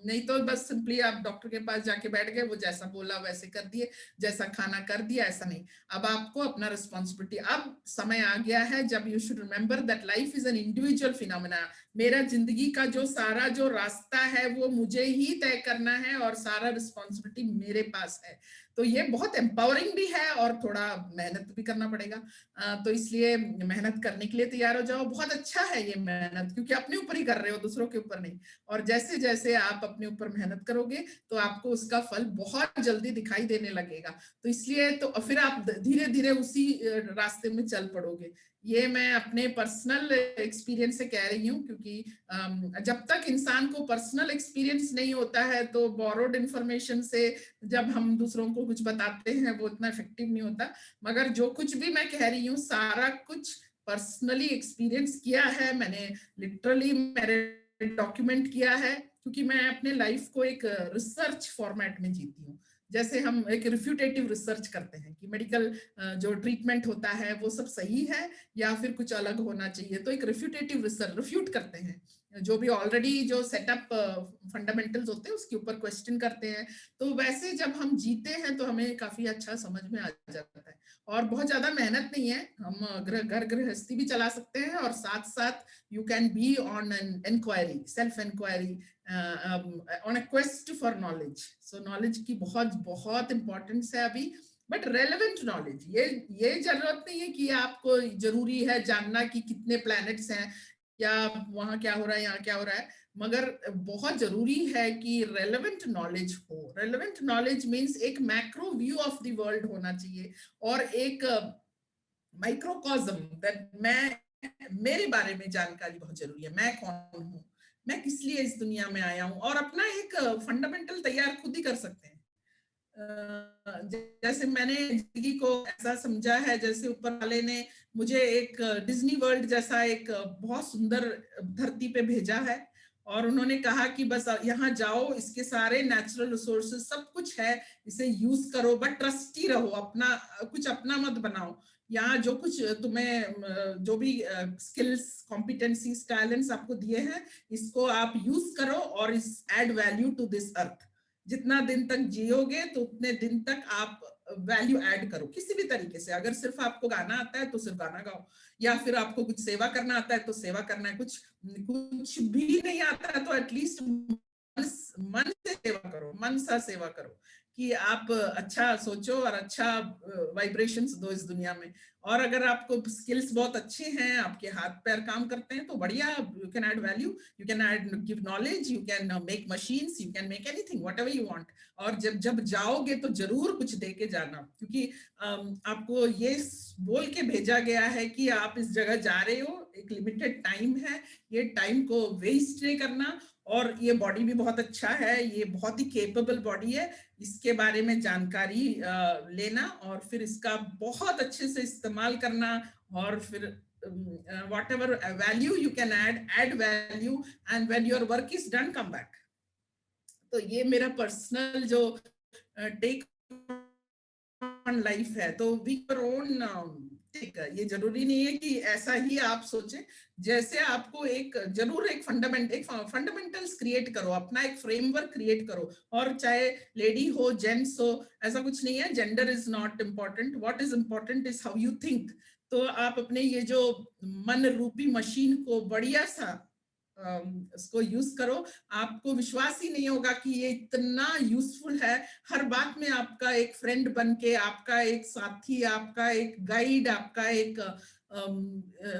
नहीं तो बस सिंपली आप डॉक्टर के पास जाके बैठ गए, वो जैसा बोला वैसे कर दिए, जैसा खाना कर दिया, ऐसा नहीं। अब आपको अपना रिस्पॉन्सिबिलिटी, अब समय आ गया है जब you should remember that life is an individual phenomena. मेरा जिंदगी का जो रास्ता है वो मुझे ही तय करना है, और सारा रिस्पॉन्सिबिलिटी मेरे पास है। तो ये बहुत एम्पावरिंग भी है और थोड़ा मेहनत भी करना पड़ेगा। तो इसलिए मेहनत करने के लिए तैयार हो जाओ। बहुत अच्छा है ये मेहनत, क्योंकि अपने ऊपर ही कर रहे हो, दूसरों के ऊपर नहीं। और जैसे जैसे आप अपने ऊपर मेहनत करोगे तो आपको उसका फल बहुत जल्दी दिखाई देने लगेगा। तो इसलिए तो फिर आप धीरे धीरे उसी रास्ते में चल पड़ोगे। ये मैं अपने पर्सनल एक्सपीरियंस से कह रही हूँ, क्योंकि जब तक इंसान को पर्सनल एक्सपीरियंस नहीं होता है तो बोरोड इंफॉर्मेशन से जब हम दूसरों को कुछ बताते हैं वो इतना इफेक्टिव नहीं होता। मगर जो कुछ भी मैं कह रही हूँ सारा कुछ पर्सनली एक्सपीरियंस किया है मैंने, लिटरली मैंने डॉक्यूमेंट किया है, क्योंकि मैं अपने लाइफ को एक रिसर्च फॉर्मेट में जीती हूँ। जैसे हम एक रिफ्यूटेटिव रिसर्च करते हैं कि मेडिकल जो ट्रीटमेंट होता है वो सब सही है या फिर कुछ अलग होना चाहिए, तो एक रिफ्यूटेटिव रिसर्च, रिफ्यूट करते हैं जो भी ऑलरेडी जो सेटअप फंडामेंटल्स होते हैं उसके ऊपर क्वेश्चन करते हैं। तो वैसे जब हम जीते हैं तो हमें काफी अच्छा समझ में आ जाता है, और बहुत ज्यादा मेहनत नहीं है, हम घर गृहस्थी भी चला सकते हैं और साथ साथ you can be on an inquiry, self inquiry, on a quest for knowledge. So knowledge की बहुत बहुत इंपॉर्टेंस है अभी, बट रेलेवेंट नॉलेज, ये जरूरत नहीं है कि आपको जरूरी है जानना कि कितने प्लैनेट्स हैं या वहां क्या हो रहा है, यहाँ क्या हो रहा है, मगर बहुत जरूरी है कि रेलेवेंट नॉलेज हो। रेलेवेंट नॉलेज मींस एक macro view of the world होना चाहिए, और एक माइक्रोकॉज्म दैट मैं, मेरे बारे में जानकारी बहुत जरूरी है, मैं कौन हूँ, मैं किस लिए इस दुनिया में आया हूँ, और अपना एक फंडामेंटल तैयार खुद ही कर सकते हैं। जैसे मैंने जिंदगी को ऐसा समझा है, जैसे ऊपर वाले ने मुझे एक डिज्नी वर्ल्ड जैसा एक बहुत सुंदर धरती पे भेजा है, और उन्होंने कहा कि बस यहाँ जाओ, इसके सारे नेचुरल रिसोर्सेज सब कुछ है, इसे यूज करो, बट ट्रस्टी रहो, अपना कुछ अपना मत बनाओ। यहाँ जो कुछ तुम्हें जो भी स्किल्स कॉम्पिटेंसीज टैलेंट्स आपको दिए हैं, इसको आप यूज करो और इस add value to this earth. जितना दिन तक जियोगे तो उतने दिन तक आप वैल्यू ऐड करो किसी भी तरीके से। अगर सिर्फ आपको गाना आता है तो सिर्फ गाना गाओ, या फिर आपको कुछ सेवा करना आता है तो सेवा करना है, कुछ कुछ भी नहीं आता है तो एटलीस्ट मन से सेवा करो, मन सा सेवा करो, कि आप अच्छा सोचो और अच्छा वाइब्रेशंस दो इस दुनिया में। और अगर आपको स्किल्स बहुत अच्छे हैं, आपके हाथ पैर काम करते हैं, तो बढ़िया, you can add value, you can add give knowledge, you can make machines, you can make anything whatever you want. और जब जब जाओगे तो जरूर कुछ दे के जाना, क्योंकि आपको ये बोल के भेजा गया है कि आप इस जगह जा रहे हो, एक लिमिटेड टाइम है, ये टाइम को वेस्ट नहीं करना। और ये बॉडी भी बहुत अच्छा है, ये बहुत ही केपेबल बॉडी है, इसके बारे में जानकारी लेना और फिर इसका बहुत अच्छे से इस्तेमाल करना, और फिर whatever value you can add value, and when your work is done come back। तो ये मेरा पर्सनल जो टेक ऑन लाइफ है। तो वी ओन टेक, ये जरूरी नहीं है कि ऐसा ही आप सोचें, जैसे आपको एक जरूर एक फंडामेंटल्स क्रिएट करो, अपना एक फ्रेमवर्क क्रिएट करो। और चाहे लेडी हो जेंट्स हो, ऐसा कुछ नहीं है, gender is not important, what is important is how you think. तो आप अपने ये जो मन रूपी मशीन को बढ़िया सा इसको यूज करो, आपको विश्वास ही नहीं होगा कि ये इतना यूजफुल है। हर बात में आपका एक फ्रेंड बन के, आपका एक साथी, आपका एक गाइड, आपका एक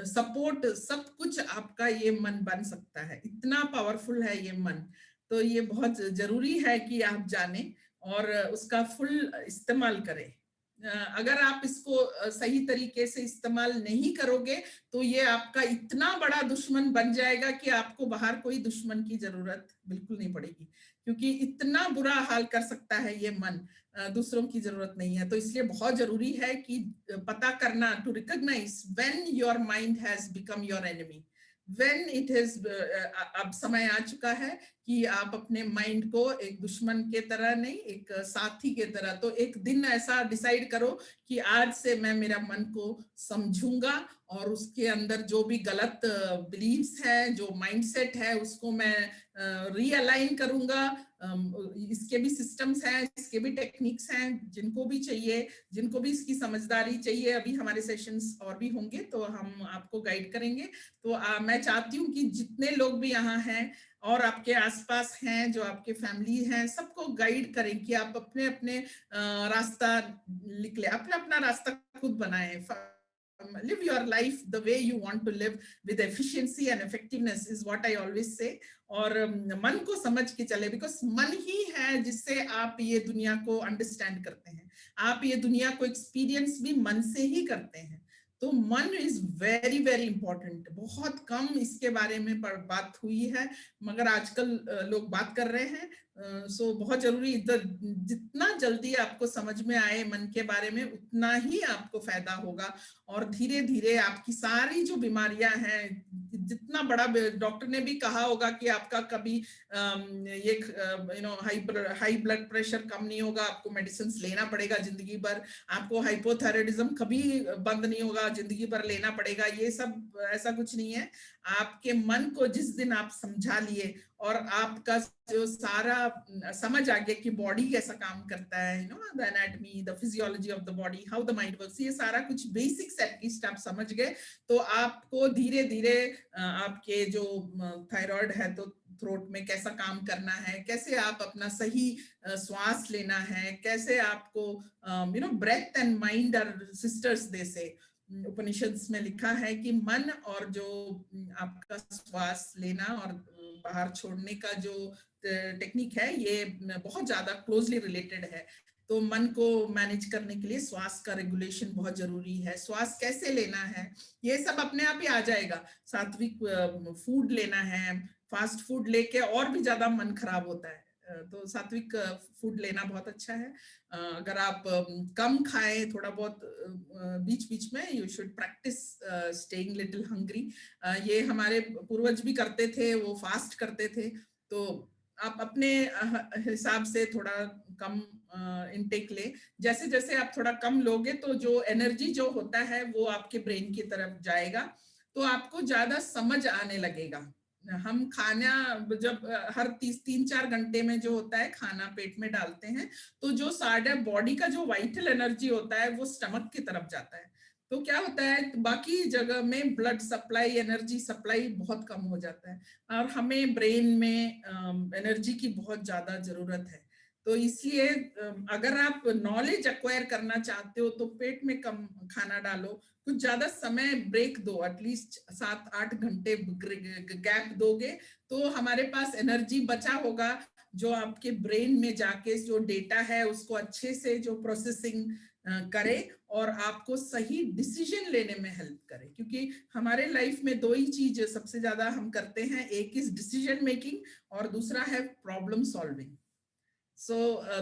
सपोर्ट, सब कुछ आपका ये मन बन सकता है, इतना पावरफुल है ये मन। तो ये बहुत जरूरी है कि आप जाने और उसका फुल इस्तेमाल करें। अगर आप इसको सही तरीके से इस्तेमाल नहीं करोगे तो ये आपका इतना बड़ा दुश्मन बन जाएगा कि आपको बाहर कोई दुश्मन की जरूरत बिल्कुल नहीं पड़ेगी, क्योंकि इतना बुरा हाल कर सकता है ये मन, दूसरों की जरूरत नहीं है। तो इसलिए बहुत जरूरी है कि पता करना, to recognise when your mind has become your enemy, when it is, अब समय आ चुका है कि आप अपने माइंड को एक दुश्मन के तरह नहीं, एक साथी के तरह, तो एक दिन ऐसा डिसाइड करो कि आज से मैं मेरा मन को समझूंगा और उसके अंदर जो भी गलत बिलीव्स है, जो माइंडसेट है, उसको मैं रीअलाइन करूंगा। इसके भी सिस्टम्स हैं, इसके भी टेक्निक्स हैं, जिनको भी चाहिए, जिनको भी इसकी समझदारी चाहिए, अभी हमारे सेशंस और भी होंगे तो हम आपको गाइड करेंगे। तो मैं चाहती हूँ कि जितने लोग भी यहाँ हैं और आपके आसपास हैं, जो आपके फैमिली हैं, सबको गाइड करें कि आप अपने अपने रास्ता निकले, अपना अपना रास्ता खुद बनाएं। Live your life the way you want to live with efficiency and effectiveness is what I always say। और मन को समझ के चले, बिकॉज मन ही है जिससे आप ये दुनिया को अंडरस्टैंड करते हैं, आप ये दुनिया को एक्सपीरियंस भी मन से ही करते हैं। तो मन इज वेरी वेरी इंपॉर्टेंट। बहुत कम इसके बारे में बात हुई है, मगर आजकल लोग बात कर रहे हैं। सो बहुत जरूरी, जितना जल्दी आपको समझ में आए मन के बारे में, उतना ही आपको फायदा होगा। और धीरे धीरे आपकी सारी जो बीमारियां हैं, जितना बड़ा, डॉक्टर ने भी कहा होगा कि आपका कभी ये हाई ब्लड प्रेशर कम नहीं होगा, आपको मेडिसिन लेना पड़ेगा जिंदगी भर। आपको हाइपोथायराइडिज्म कभी बंद नहीं होगा, जिंदगी भर लेना पड़ेगा। ये सब ऐसा कुछ नहीं है। आपके मन को जिस दिन आप समझा लिए और आपका जो सारा समझ आ गया कि बॉडी कैसा काम करता है, the anatomy, the physiology of the body, how the mind works, ये सारा कुछ बेसिक्स एटलीस्ट आप समझ गए, तो आपको धीरे धीरे आपके जो थायराइड है तो थ्रोट में कैसा काम करना है, कैसे आप अपना सही श्वास लेना है, कैसे आपको breath and mind are sisters. जैसे उपनिषद में लिखा है कि मन और जो आपका श्वास लेना और बाहर छोड़ने का जो टेक्निक है, ये बहुत ज्यादा क्लोजली रिलेटेड है। तो मन को मैनेज करने के लिए श्वास का रेगुलेशन बहुत जरूरी है। श्वास कैसे लेना है, ये सब अपने आप ही आ जाएगा। सात्विक फूड लेना है, फास्ट फूड लेके और भी ज्यादा मन खराब होता है। तो सात्विक फूड लेना बहुत अच्छा है। अगर आप कम खाएं, थोड़ा बहुत बीच बीच में, you should practice staying little hungry. ये हमारे पूर्वज भी करते थे, वो फास्ट करते थे। तो आप अपने हिसाब से थोड़ा कम इनटेक ले। जैसे जैसे आप थोड़ा कम लोगे तो जो एनर्जी जो होता है वो आपके ब्रेन की तरफ जाएगा, तो आपको ज्यादा समझ आने लगेगा। हम खाना जब हर 3-4 घंटे में जो होता है खाना पेट में डालते हैं, तो जो सारा बॉडी का जो वाइटल एनर्जी होता है वो स्टमक की तरफ जाता है। तो क्या होता है, बाकी जगह में ब्लड सप्लाई, एनर्जी सप्लाई बहुत कम हो जाता है, और हमें ब्रेन में एनर्जी की बहुत ज्यादा जरूरत है। तो इसलिए अगर आप नॉलेज एक्वायर करना चाहते हो तो पेट में कम खाना डालो, कुछ ज्यादा समय ब्रेक दो, एटलीस्ट 7-8 घंटे गैप दोगे तो हमारे पास एनर्जी बचा होगा, जो आपके ब्रेन में जाके जो डेटा है उसको अच्छे से जो प्रोसेसिंग करे और आपको सही डिसीजन लेने में हेल्प करे। क्योंकि हमारे लाइफ में दो ही चीज सबसे ज्यादा हम करते हैं, एक इज डिसीजन मेकिंग और दूसरा है प्रॉब्लम सॉल्विंग। सो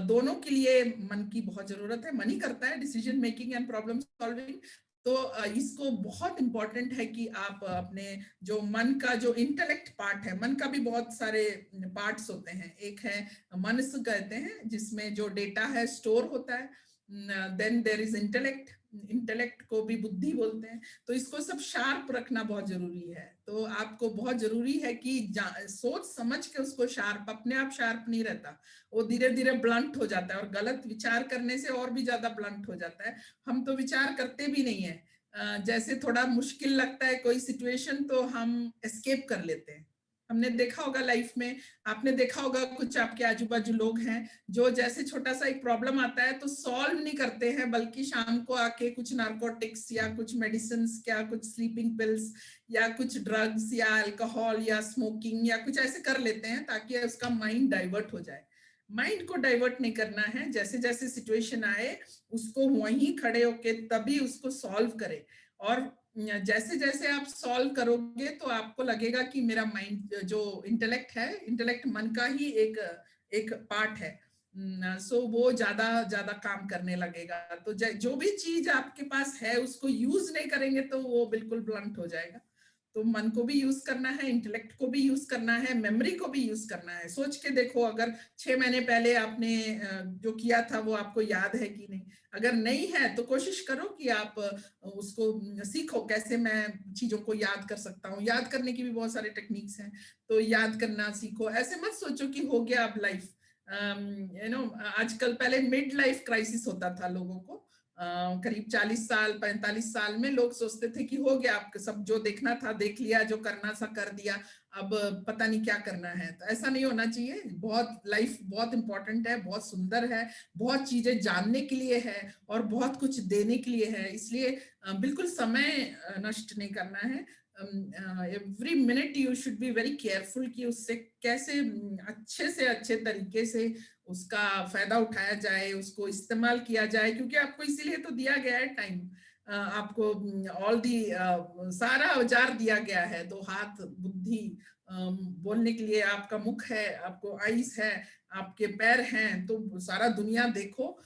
दोनों के लिए मन की बहुत जरूरत है। मन ही करता है decision making and problem solving. तो इसको बहुत इंपॉर्टेंट है कि आप अपने जो मन का जो इंटेलेक्ट पार्ट है, मन का भी बहुत सारे पार्ट्स होते हैं। एक है मनस कहते हैं, जिसमें जो डेटा है स्टोर होता है। Then there is intellect, intellect को भी बुद्धि बोलते हैं। तो इसको सब शार्प रखना बहुत जरूरी है। तो आपको बहुत जरूरी है कि सोच समझ के उसको शार्प, अपने आप शार्प नहीं रहता, वो धीरे धीरे ब्लंट हो जाता है, और गलत विचार करने से और भी ज्यादा ब्लंट हो जाता है। हम तो विचार करते भी नहीं है, जैसे थोड़ा मुश्किल लगता है कोई सिचुएशन तो हम एस्केप कर लेते हैं। हमने देखा होगा लाइफ में, आपने देखा होगा कुछ आपके आजू बाजू लोग हैं जो जैसे छोटा सा एक प्रॉब्लम आता है तो सॉल्व नहीं करते हैं, बल्कि शाम को आके कुछ नार्कोटिक्स या कुछ मेडिसिन या कुछ स्लीपिंग पिल्स या कुछ ड्रग्स या अल्कोहल या स्मोकिंग या कुछ ऐसे कर लेते हैं ताकि उसका माइंड डाइवर्ट हो जाए। माइंड को डाइवर्ट नहीं करना है, जैसे जैसे सिचुएशन आए उसको वहीं खड़े होके तभी उसको सॉल्व करे। और जैसे जैसे आप सॉल्व करोगे तो आपको लगेगा कि मेरा माइंड जो इंटेलेक्ट है, इंटेलेक्ट मन का ही एक एक पार्ट है, सो वो ज्यादा ज्यादा काम करने लगेगा। तो जो भी चीज आपके पास है उसको यूज नहीं करेंगे तो वो बिल्कुल ब्लंट हो जाएगा। तो मन को भी यूज करना है, इंटेलेक्ट को भी यूज करना है, मेमोरी को भी यूज करना है। सोच के देखो, अगर 6 महीने पहले आपने जो किया था वो आपको याद है कि नहीं। अगर नहीं है तो कोशिश करो कि आप उसको सीखो, कैसे मैं चीजों को याद कर सकता हूँ। याद करने की भी बहुत सारे टेक्निक्स हैं, तो याद करना सीखो। ऐसे मत सोचो कि हो गया अब लाइफ। आजकल पहले मिड लाइफ क्राइसिस होता था लोगों को, करीब 40 साल 45 साल में लोग सोचते थे कि हो गया, आपको सब जो देखना था देख लिया, जो करना था कर दिया, अब पता नहीं क्या करना है। तो ऐसा नहीं होना चाहिए। बहुत लाइफ बहुत इंपॉर्टेंट है, बहुत सुंदर है, बहुत चीजें जानने के लिए है और बहुत कुछ देने के लिए है। इसलिए बिल्कुल समय नष्ट नहीं करना है। Every minute you should be very careful कि उससे कैसे अच्छे से अच्छे तरीके से उसका फायदा उठाया जाए, उसको इस्तेमाल किया जाए, क्योंकि आपको इसीलिए तो दिया गया है टाइम। आपको ऑल दी सारा औजार दिया गया है, 2 हाथ, बुद्धि, बोलने के लिए आपका मुख है, आपको आईज है, आपके पैर हैं, तो सारा दुनिया देखो।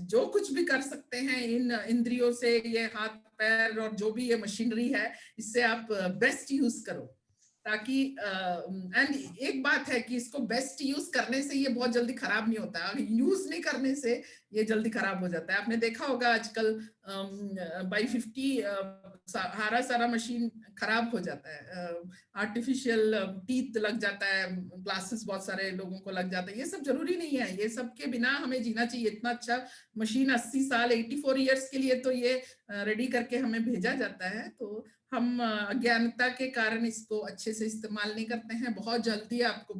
जो कुछ भी कर सकते हैं इन इंद्रियों से, ये हाथ पैर और जो भी ये मशीनरी है, इससे आप बेस्ट यूज करो, ताकि एंड एक बात है कि इसको बेस्ट यूज करने से ये बहुत जल्दी खराब नहीं होता, यूज नहीं करने से ये जल्दी खराब हो जाता है। आपने देखा होगा आजकल बाई 50 सारा मशीन खराब हो जाता है, आर्टिफिशियल टीथ लग जाता है, ग्लासेस बहुत सारे लोगों को लग जाता है। ये सब जरूरी नहीं है, ये सब के बिना हमें जीना चाहिए। इतना अच्छा मशीन 80 साल 84 ईयर्स के लिए तो ये रेडी करके हमें भेजा जाता है, तो हम अज्ञानता के कारण इसको अच्छे से इस्तेमाल नहीं करते हैं। बहुत जल्दी आपको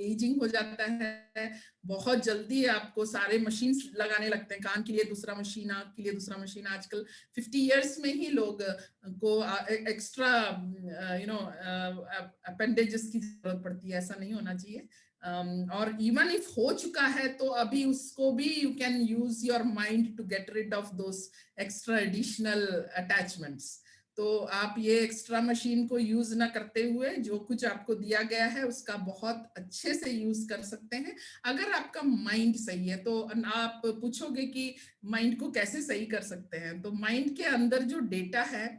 एजिंग हो जाता है, बहुत जल्दी आपको सारे मशीन लगाने लगते हैं, कान के लिए दूसरा मशीन, आंख के लिए दूसरा मशीन। आजकल 50 इयर्स में ही लोग को एक्स्ट्रा अपेंडेजेस की जरूरत पड़ती है, ऐसा नहीं होना चाहिए। और इवन इफ हो चुका है तो अभी उसको भी you can use your mind to get rid of those extra additional attachments. तो आप ये एक्स्ट्रा मशीन को यूज ना करते हुए जो कुछ आपको दिया गया है उसका बहुत अच्छे से यूज कर सकते हैं, अगर आपका माइंड सही है। तो आप पूछोगे कि माइंड को कैसे सही कर सकते हैं, तो माइंड के अंदर जो डेटा है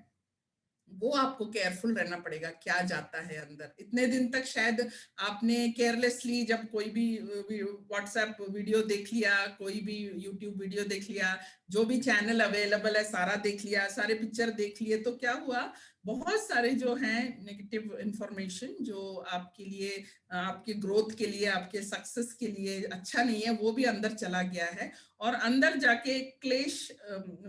वो आपको केयरफुल रहना पड़ेगा, क्या जाता है अंदर। इतने दिन तक शायद आपने केयरलेसली जब कोई भी व्हाट्सएप वीडियो देख लिया, कोई भी यूट्यूब वीडियो देख लिया, जो भी चैनल अवेलेबल है सारा देख लिया, सारे पिक्चर देख लिए, तो क्या हुआ, बहुत सारे जो हैं नेगेटिव इंफॉर्मेशन जो आपके लिए, आपके ग्रोथ के लिए, आपके सक्सेस के लिए अच्छा नहीं है, वो भी अंदर चला गया है। और अंदर जाके क्लेश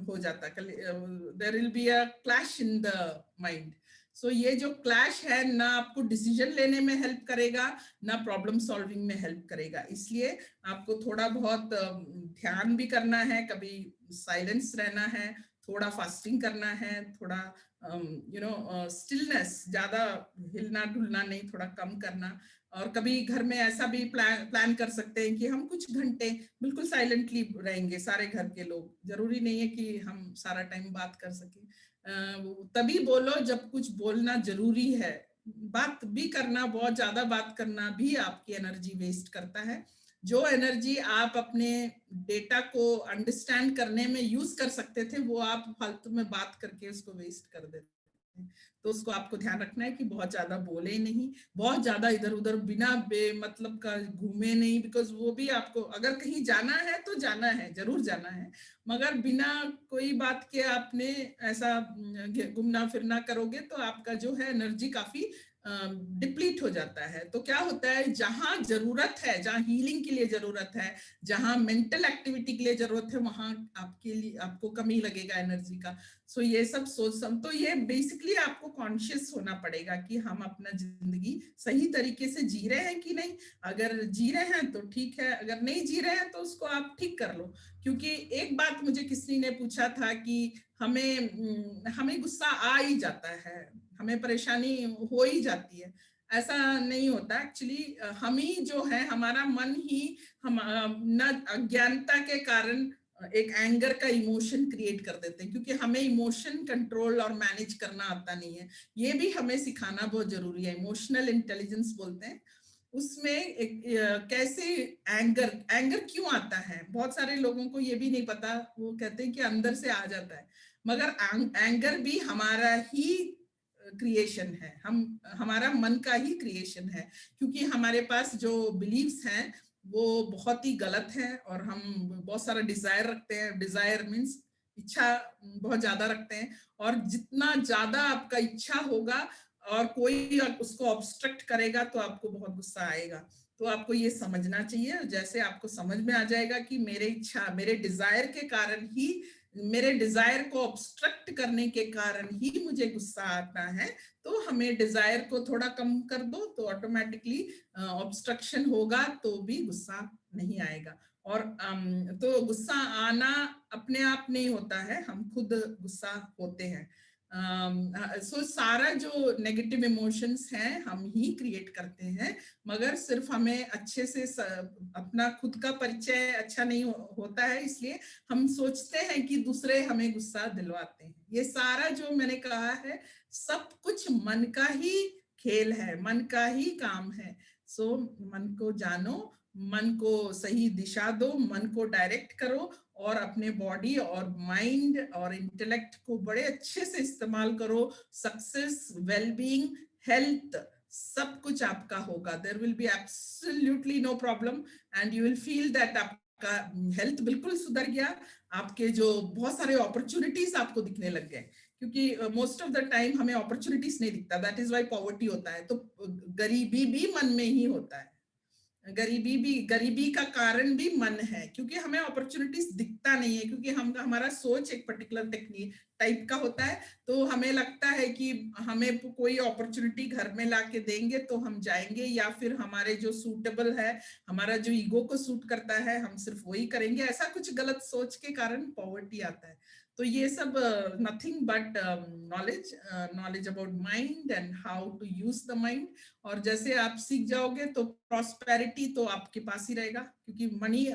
हो जाता है, there will be a clash in the mind. So ये जो क्लैश है ना आपको डिसीजन लेने में हेल्प करेगा, ना प्रॉब्लम सॉल्विंग में हेल्प करेगा। इसलिए आपको थोड़ा बहुत ध्यान भी करना है, कभी साइलेंस रहना है, थोड़ा फास्टिंग करना है, थोड़ा स्टिलनेस, ज्यादा हिलना डुलना नहीं, थोड़ा कम करना। और कभी घर में ऐसा भी प्लान कर सकते हैं कि हम कुछ घंटे बिल्कुल साइलेंटली रहेंगे, सारे घर के लोग। जरूरी नहीं है कि हम सारा टाइम बात कर सके, तभी बोलो जब कुछ बोलना जरूरी है। बात भी करना, बहुत ज्यादा बात करना भी आपकी एनर्जी वेस्ट करता है। जो एनर्जी आप अपने डेटा को अंडरस्टैंड करने में यूज कर सकते थे, वो आप फालतू में बात करके उसको वेस्ट कर देते हैं। तो उसको आपको ध्यान रखना है कि बहुत ज्यादा बोले नहीं, बहुत ज्यादा इधर उधर बिना बेमतलब का घूमे नहीं, बिकॉज वो भी आपको, अगर कहीं जाना है तो जाना है, जरूर जाना है, मगर बिना कोई बात के आपने ऐसा घूमना फिरना करोगे तो आपका जो है एनर्जी काफी डिप्लीट हो जाता है। तो क्या होता है, जहां जरूरत है, जहां हीलिंग के लिए जरूरत है, जहां मेंटल एक्टिविटी के लिए जरूरत है, वहां आपके लिए आपको कमी लगेगा एनर्जी का। सो ये सब तो ये बेसिकली आपको कॉन्शियस होना पड़ेगा कि हम अपना जिंदगी सही तरीके से जी रहे हैं कि नहीं। अगर जी रहे हैं तो ठीक है, अगर नहीं जी रहे हैं तो उसको आप ठीक कर लो। क्योंकि एक बात मुझे किसी ने पूछा था कि हमें गुस्सा आ ही जाता है, हमें परेशानी हो ही जाती है। ऐसा नहीं होता एक्चुअली, हम ही जो है, हमारा मन ही हम न अज्ञानता के कारण एक एंगर का इमोशन क्रिएट कर देते हैं, क्योंकि हमें इमोशन कंट्रोल और मैनेज करना आता नहीं है। ये भी हमें सिखाना बहुत जरूरी है, इमोशनल इंटेलिजेंस बोलते हैं उसमें। कैसे एंगर क्यों आता है, बहुत सारे लोगों को ये भी नहीं पता, वो कहते हैं कि अंदर से आ जाता है, मगर एंगर भी हमारा ही क्रिएशन है, हमारा मन का ही क्रिएशन है। क्योंकि हमारे पास जो बिलीव्स हैं वो बहुत ही गलत है, और हम बहुत सारा डिजायर रखते हैं। डिजायर मीन्स इच्छा बहुत ज्यादा रखते हैं, और जितना ज्यादा आपका इच्छा होगा और कोई उसको ऑब्स्ट्रक्ट करेगा तो आपको बहुत गुस्सा आएगा। तो आपको ये समझना चाहिए, जैसे आपको समझ में आ जाएगा कि मेरे इच्छा, मेरे डिजायर के कारण ही, मेरे डिजायर को ऑब्स्ट्रक्ट करने के कारण ही मुझे गुस्सा आता है, तो हमें डिजायर को थोड़ा कम कर दो, तो ऑटोमेटिकली ऑब्स्ट्रक्शन होगा तो भी गुस्सा नहीं आएगा। और तो गुस्सा आना अपने आप नहीं होता है, हम खुद गुस्सा होते हैं। सो सारा जो नेगेटिव इमोशंस हैं हम ही क्रिएट करते हैं, मगर सिर्फ हमें अच्छे से अपना खुद का परिचय अच्छा नहीं होता है, इसलिए हम सोचते हैं कि दूसरे हमें गुस्सा दिलवाते हैं। ये सारा जो मैंने कहा है सब कुछ मन का ही खेल है, मन का ही काम है। सो मन को जानो, मन को सही दिशा दो, मन को डायरेक्ट करो और अपने बॉडी और माइंड और इंटेलेक्ट को बड़े अच्छे से इस्तेमाल करो। सक्सेस, वेलबींग, हेल्थ, सब कुछ आपका होगा। There will be absolutely no problem and you will feel that आपका हेल्थ बिल्कुल सुधर गया, आपके जो बहुत सारे अपॉर्चुनिटीज आपको दिखने लग गए, क्योंकि मोस्ट ऑफ द टाइम हमें अपॉर्चुनिटीज नहीं दिखता, दैट इज व्हाई पॉवर्टी होता है। तो गरीबी भी मन में ही होता है, गरीबी का कारण भी मन है, क्योंकि हमें अपॉर्चुनिटीज दिखता नहीं है, क्योंकि हम हमारा सोच एक पर्टिकुलर टेक्निक टाइप का होता है। तो हमें लगता है कि हमें कोई अपॉर्चुनिटी घर में लाके देंगे तो हम जाएंगे, या फिर हमारे जो सूटेबल है, हमारा जो ईगो को सूट करता है, हम सिर्फ वही करेंगे। ऐसा कुछ गलत सोच के कारण पॉवर्टी आता है। तो ये सब nothing but knowledge about mind and how to use the mind. और जैसे आप सीख जाओगे तो प्रॉस्पेरिटी तो आपके पास ही रहेगा, क्योंकि money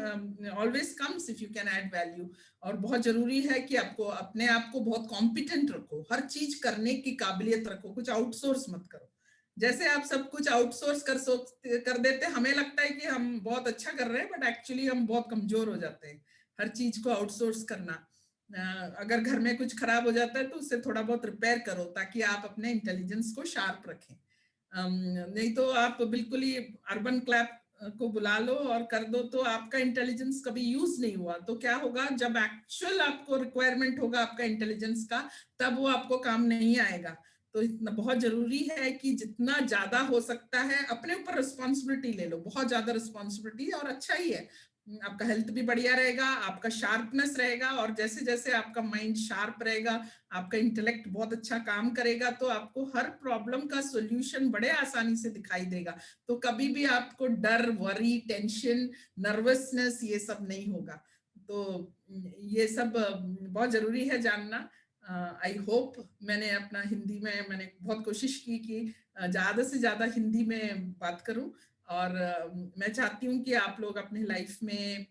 always comes if you can add value. और बहुत जरूरी है कि आपको अपने आप को बहुत कॉम्पिटेंट रखो, हर चीज करने की काबिलियत रखो, कुछ आउटसोर्स मत करो। जैसे आप सब कुछ आउटसोर्स कर देते, हमें लगता है कि हम बहुत अच्छा कर रहे हैं, बट एक्चुअली हम बहुत कमजोर हो जाते हैं। हर चीज को आउटसोर्स करना, अगर घर में कुछ खराब हो जाता है तो उससे थोड़ा बहुत रिपेयर करो, ताकि आप अपने इंटेलिजेंस को शार्प रखें। नहीं तो आप बिल्कुल ही अर्बन क्लैप को बुला लो और कर दो, तो आपका इंटेलिजेंस कभी यूज नहीं हुआ। तो क्या होगा, जब एक्चुअल आपको रिक्वायरमेंट होगा आपका इंटेलिजेंस का, तब वो आपको काम नहीं आएगा। तो इतना बहुत जरूरी है कि जितना ज्यादा हो सकता है अपने ऊपर रिस्पॉन्सिबिलिटी ले लो, बहुत ज्यादा रिस्पॉन्सिबिलिटी, और अच्छा ही है। आपका हेल्थ भी बढ़िया रहेगा, आपका शार्पनेस रहेगा, और जैसे जैसे आपका माइंड शार्प रहेगा, आपका इंटेलेक्ट बहुत अच्छा काम करेगा, तो आपको हर प्रॉब्लम का सॉल्यूशन बड़े आसानी से दिखाई देगा। तो कभी भी आपको डर, वरी, टेंशन, नर्वसनेस ये सब नहीं होगा। तो ये सब बहुत जरूरी है जानना। आई होप मैंने अपना हिंदी में मैंने बहुत कोशिश की कि ज्यादा से ज्यादा हिंदी में बात करूं, और मैं चाहती हूँ कि आप लोग अपने लाइफ में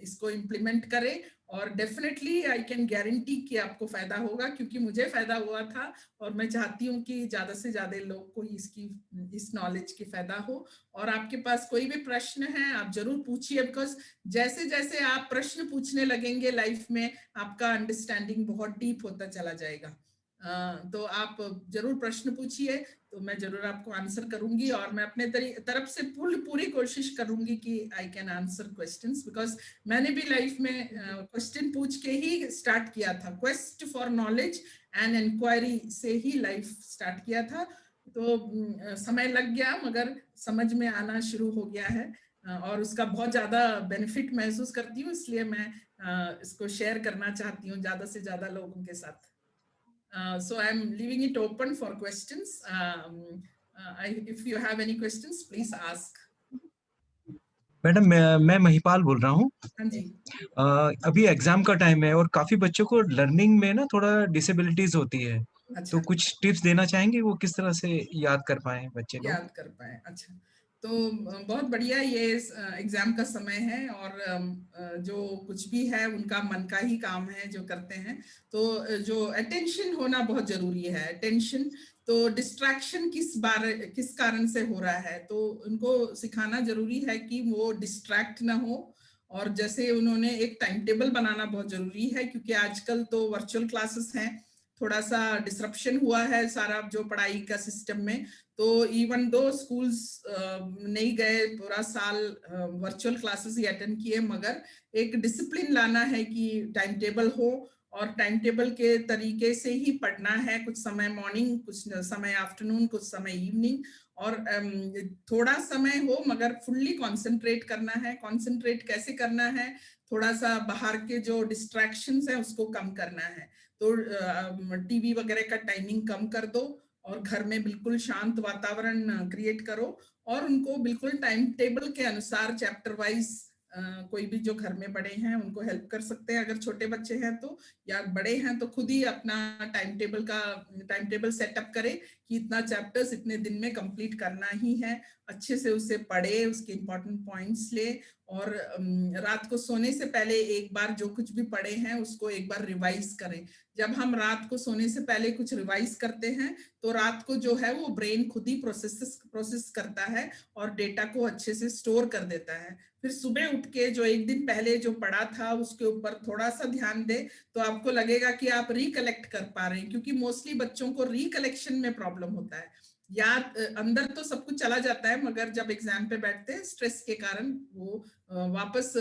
इसको इम्प्लीमेंट करें, और डेफिनेटली आई कैन गारंटी कि आपको फायदा होगा, क्योंकि मुझे फायदा हुआ था। और मैं चाहती हूँ कि ज्यादा से ज्यादा लोग को इस नॉलेज की फायदा हो। और आपके पास कोई भी प्रश्न है आप जरूर पूछिए, बिकॉज जैसे जैसे आप प्रश्न पूछने लगेंगे लाइफ में, आपका अंडरस्टैंडिंग बहुत डीप होता चला जाएगा। तो आप जरूर प्रश्न पूछिए, तो मैं जरूर आपको आंसर करूंगी, और मैं अपने तरफ से पूरी कोशिश करूंगी कि I can answer questions, because मैंने भी लाइफ में क्वेश्चन पूछ के ही स्टार्ट किया था। Quest for knowledge and inquiry से ही लाइफ स्टार्ट किया था। तो समय लग गया, मगर समझ में आना शुरू हो गया है, और उसका बहुत ज्यादा बेनिफिट महसूस करती हूँ, इसलिए मैं इसको शेयर करना चाहती हूँ ज्यादा से ज्यादा लोगों के साथ। So I'm leaving it open for questions. If you have any questions, please ask. Madam मैं महिपाल बोल रहा हूँ। हाँ जी। अभी एग्जाम का टाइम है और काफी बच्चों को लर्निंग में ना थोड़ा डिसेबिलिटीज होती है, तो अच्छा, कुछ टिप्स देना चाहेंगे वो किस तरह से याद कर पाए बच्चे लोग? याद कर पाए। अच्छा, तो बहुत बढ़िया, ये एग्जाम का समय है, और जो कुछ भी है उनका मन का ही काम है जो करते हैं। तो जो अटेंशन होना बहुत जरूरी है, अटेंशन। तो डिस्ट्रैक्शन किस कारण से हो रहा है, तो उनको सिखाना जरूरी है कि वो डिस्ट्रैक्ट ना हो। और जैसे उन्होंने एक टाइम टेबल बनाना बहुत जरूरी है, क्योंकि आजकल तो वर्चुअल क्लासेस हैं, थोड़ा सा डिसरप्शन हुआ है सारा जो पढ़ाई का सिस्टम में। तो इवन दो स्कूल्स नहीं गए, पूरा साल वर्चुअल क्लासेस ही अटेंड किए, मगर एक डिसिप्लिन लाना है कि टाइम टेबल हो, और टाइम टेबल के तरीके से ही पढ़ना है। कुछ समय मॉर्निंग, कुछ समय आफ्टरनून, कुछ समय इवनिंग, और थोड़ा समय हो मगर फुल्ली कंसंट्रेट करना है। कंसंट्रेट कैसे करना है, थोड़ा सा बाहर के जो डिस्ट्रैक्शंस है उसको कम करना है। तो टीवी वगैरह का टाइमिंग कम कर दो, और घर में बिल्कुल शांत वातावरण क्रिएट करो, और उनको बिल्कुल टाइम टेबल के अनुसार चैप्टर वाइज कोई भी जो घर में बड़े हैं उनको हेल्प कर सकते हैं, अगर छोटे बच्चे हैं तो, या बड़े हैं तो खुद ही अपना टाइम टेबल सेटअप करें कि इतना चैप्टर्स इतने दिन में कंप्लीट करना ही है, अच्छे से उसे पढ़े, उसके इंपॉर्टेंट पॉइंट्स ले, और रात को सोने से पहले एक बार जो कुछ भी पढ़े हैं उसको एक बार रिवाइज करें। जब हम रात को सोने से पहले कुछ रिवाइज करते हैं तो रात को जो है वो ब्रेन खुद ही प्रोसेस करता है और डेटा को अच्छे से स्टोर कर देता है। फिर सुबह उठ के जो एक दिन पहले जो पढ़ा था उसके ऊपर थोड़ा सा ध्यान दे तो आपको लगेगा कि आप रिकलेक्ट कर पा रहे हैं, क्योंकि मोस्टली बच्चों को रिकलेक्शन में प्रॉब्लम होता है। याद अंदर तो सब कुछ चला जाता है, मगर जब एग्जाम पे बैठते हैं स्ट्रेस के कारण वो वापस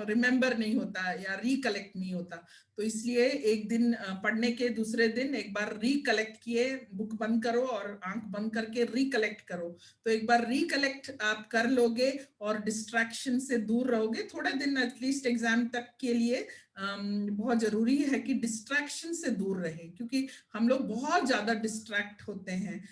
रिमेम्बर नहीं होता या रिकलेक्ट नहीं होता। तो इसलिए एक दिन पढ़ने के दूसरे दिन एक बार रिकलेक्ट किए, बुक बंद करो और आंख बंद करके रिकलेक्ट करो। तो एक बार रिकलेक्ट आप कर लोगे और डिस्ट्रैक्शन से दूर रहोगे थोड़े दिन, एटलीस्ट एग्जाम तक के लिए बहुत जरूरी है कि डिस्ट्रैक्शन से दूर रहे, क्योंकि हम लोग बहुत ज्यादा डिस्ट्रैक्ट होते हैं।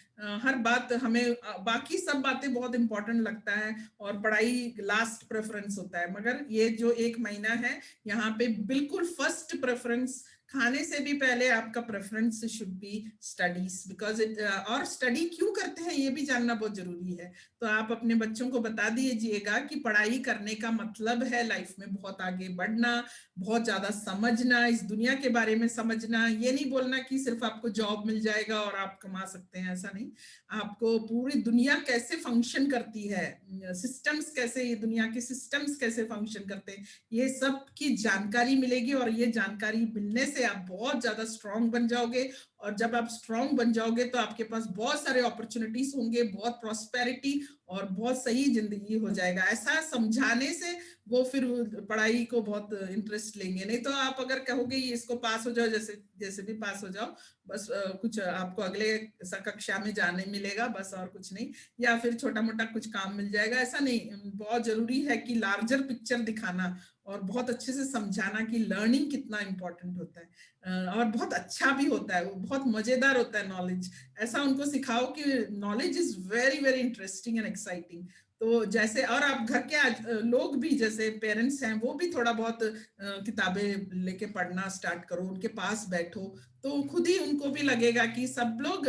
हर बात हमें बाकी सब बातें बहुत इंपॉर्टेंट लगता है और पढ़ाई लास्ट प्रेफरेंस होता है, मगर ये जो एक महीना है यहाँ पे बिल्कुल फर्स्ट प्रेफरेंस, खाने से भी पहले आपका preference should be studies, because और स्टडी क्यों करते हैं ये भी जानना बहुत जरूरी है। तो आप अपने बच्चों को बता दीजिएगा कि पढ़ाई करने का मतलब है लाइफ में बहुत आगे बढ़ना, बहुत ज्यादा समझना, इस दुनिया के बारे में समझना। ये नहीं बोलना कि सिर्फ आपको जॉब मिल जाएगा और आप कमा सकते हैं, ऐसा नहीं। आपको पूरी दुनिया कैसे फंक्शन करती है, सिस्टम्स कैसे, ये दुनिया के सिस्टम्स कैसे फंक्शन करते हैं, ये सब की जानकारी मिलेगी और ये जानकारी मिलने से आप बहुत ज्यादा स्ट्रांग बन जाओगे। और जब आप स्ट्रांग बन जाओगे तो आपके पास बहुत सारे अपॉर्चुनिटीज होंगे, बहुत प्रॉस्पेरिटी और बहुत सही जिंदगी हो जाएगा। ऐसा समझाने से वो फिर पढ़ाई को बहुत इंटरेस्ट लेंगे। नहीं तो आप अगर कहोगे इसको पास हो जाओ, जैसे जैसे भी पास हो जाओ, बस कुछ आपको अगले कक्षा में जाने मिलेगा बस, और कुछ नहीं, या फिर छोटा मोटा कुछ काम मिल जाएगा, ऐसा नहीं। बहुत जरूरी है कि लार्जर पिक्चर दिखाना और बहुत अच्छे से समझाना कि लर्निंग कितना इंपॉर्टेंट होता है और बहुत अच्छा भी होता है, वो बहुत मजेदार होता है नॉलेज। ऐसा उनको सिखाओ कि knowledge is very very interesting and exciting. तो जैसे, और आप घर के लोग भी, जैसे पेरेंट्स हैं, वो भी थोड़ा बहुत किताबें लेके पढ़ना स्टार्ट करो, उनके पास बैठो, तो खुद ही उनको भी लगेगा कि सब लोग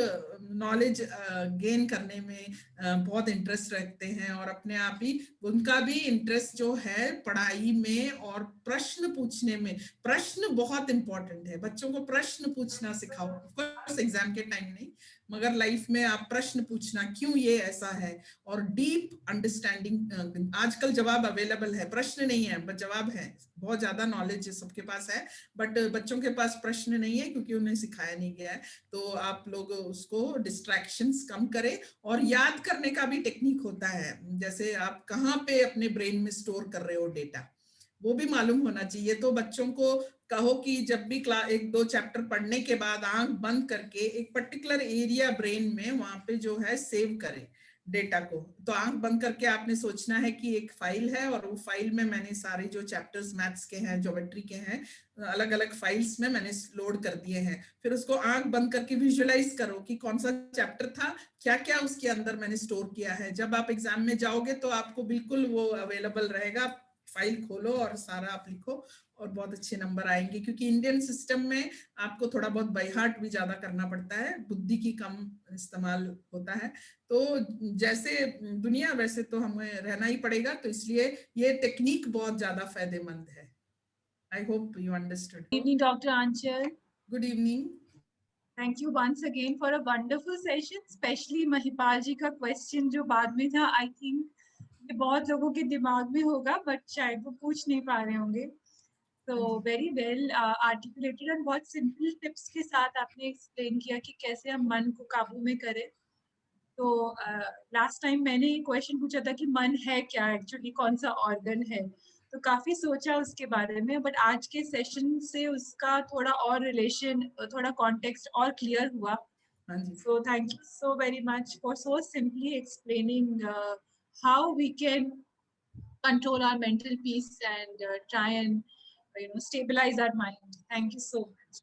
नॉलेज गेन करने में बहुत इंटरेस्ट रखते हैं और अपने आप ही उनका भी इंटरेस्ट जो है पढ़ाई में और प्रश्न पूछने में। प्रश्न बहुत इंपॉर्टेंट है, बच्चों को प्रश्न पूछना सिखाओ, ऑफकोर्स एग्जाम के टाइम नहीं, मगर लाइफ में आप प्रश्न पूछना, क्यों ये ऐसा है, और डीप अंडरस्टैंडिंग। आजकल जवाब अवेलेबल है, प्रश्न नहीं है बट जवाब है, बहुत ज्यादा नॉलेज सबके पास है, बट बच्चों के पास प्रश्न नहीं है क्योंकि उन्हें सिखाया नहीं गया है। तो आप लोग उसको डिस्ट्रैक्शंस कम करें, और याद करने का भी टेक्निक होता है, जैसे आप कहाँ पे अपने ब्रेन में स्टोर कर रहे हो डेटा, वो भी मालूम होना चाहिए। तो बच्चों को कहो कि जब भी क्लास 1-2 चैप्टर पढ़ने के बाद आंख बंद करके एक पर्टिकुलर एरिया ब्रेन में वहां पे जो है सेव करें डेटा को। तो आंख बंद करके आपने सोचना है कि एक फाइल है और वो फाइल में मैंने सारे जो चैप्टर्स मैथ्स के हैं, ज्योमेट्री के हैं, अलग अलग फाइल्स में मैंने लोड कर दिए हैं। फिर उसको आंख बंद करके विजुअलाइज करो कि कौन सा चैप्टर था, क्या क्या उसके अंदर मैंने स्टोर किया है। जब आप एग्जाम में जाओगे तो आपको बिल्कुल वो अवेलेबल रहेगा, फाइल खोलो और सारा आप लिखो और बहुत अच्छे नंबर आएंगे। क्योंकि इंडियन सिस्टम में आपको थोड़ा बहुत बाय हार्ट भी ज्यादा करना पड़ता है, बुद्धि की कम इस्तेमाल होता है। तो जैसे दुनिया वैसे तो हमें रहना ही पड़ेगा, तो इसलिए ये टेक्निक बहुत ज्यादा फायदेमंद है। I hope you understood. Evening, Dr. Anchal. Good evening. Thank you once again for a wonderful session, especially Mahipal ji का क्वेश्चन जो बाद में था, आई थिंक ये बहुत लोगों के दिमाग में होगा बट शायद वो पूछ नहीं पा रहे होंगे। तो वेरी वेल आर्टिकुलेटेड और बहुत सिंपल टिप्स के साथ आपने एक्सप्लेन किया कि कैसे हम मन को काबू में करें। तो लास्ट टाइम मैंने एक क्वेश्चन पूछा था कि मन है क्या, एक्चुअली कौन सा ऑर्गन है, तो काफी सोचा उसके बारे में, बट आज के सेशन से उसका थोड़ा और रिलेशन, थोड़ा कॉन्टेक्स्ट और क्लियर हुआ। So thank you so very much for so simply explaining how we can control our mental peace and try and stabilize our mind. Thank you so much.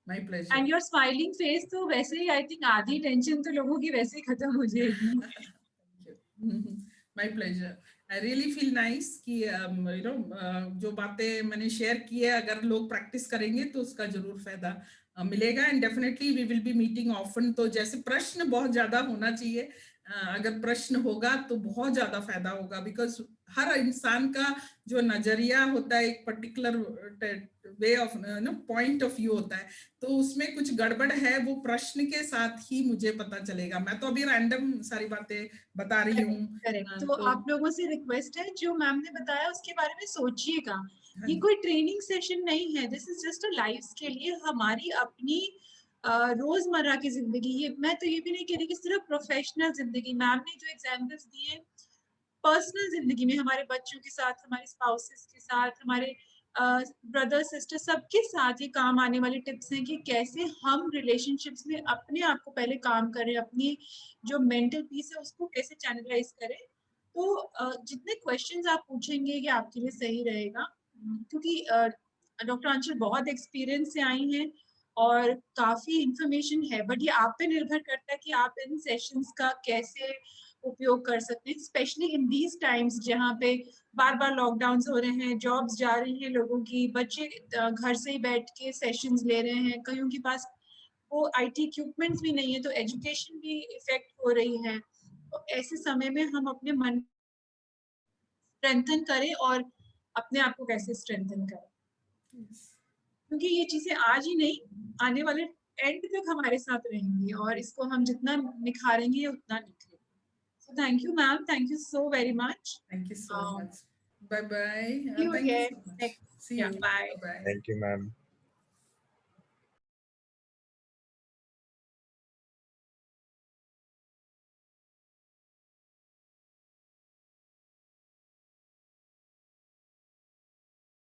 My pleasure. And your smiling face, तो वैसे ही I think आधी tension तो लोगों की वैसे ही खत्म हो जाएगी. Thank you. My pleasure. I really feel nice कि जो बातें मैंने शेयर की है, अगर लोग प्रैक्टिस करेंगे तो उसका जरूर फायदा मिलेगा। And definitely we will be meeting often. तो जैसे प्रश्न बहुत ज्यादा होना चाहिए, अगर प्रश्न होगा तो बहुत ज्यादा फायदा होगा, बिकॉज हर इंसान का जो नजरिया होता है एक particular way of point of view होता है, तो उसमें कुछ गड़बड़ है वो प्रश्न के साथ ही मुझे पता चलेगा। मैं तो अभी रैंडम सारी बातें बता रही हूँ। करेक्ट। तो आप लोगों से रिक्वेस्ट है, जो मैम ने बताया उसके बारे में सोचिएगा। ये कोई ट्रेनिंग सेशन नहीं है, this is just a life skill. ये हमारी अपनी रोजमर्रा की जिंदगी। ये मैं तो ये भी नहीं कह रही कि सिर्फ प्रोफेशनल जिंदगी। मैम ने जो एग्जाम्पल्स दिए पर्सनल जिंदगी में, हमारे बच्चों के साथ, हमारे स्पाउसेस के साथ, हमारे ब्रदर सिस्टर सबके साथ ये काम आने वाली टिप्स हैं कि कैसे हम रिलेशनशिप्स में अपने आप को पहले काम करें, अपनी जो मेंटल पीस है उसको कैसे चैनलाइज करें। तो जितने क्वेश्चंस आप पूछेंगे ये आपके लिए सही रहेगा, क्योंकि डॉक्टर अंशुल बहुत एक्सपीरियंस से आई हैं और काफी इंफॉर्मेशन है, बट ये आप पे निर्भर करता है कि आप इन सेशंस का कैसे उपयोग कर सकते हैं, स्पेशली इन दीज टाइम्स जहाँ पे बार बार लॉकडाउन हो रहे हैं, जॉब्स जा रही हैं लोगों की, बच्चे घर से ही बैठ के सेशंस ले रहे हैं, कईयों के पास वो आईटी इक्विपमेंट्स भी नहीं है, तो एजुकेशन भी इफेक्ट हो रही है। तो ऐसे समय में हम अपने मन स्ट्रेंथन करें और अपने आप को कैसे स्ट्रेंथन करें, क्योंकि ये चीजें आज ही नहीं, आने वाले एंड तक हमारे साथ रहेंगी और इसको हम जितना निखारेंगे उतना निखरेंगे। So thank you, ma'am. Thank you so very much. Thank you so much. Bye bye. See you Thank you again so much. next. See Yeah, you. bye. Bye. Thank you, ma'am.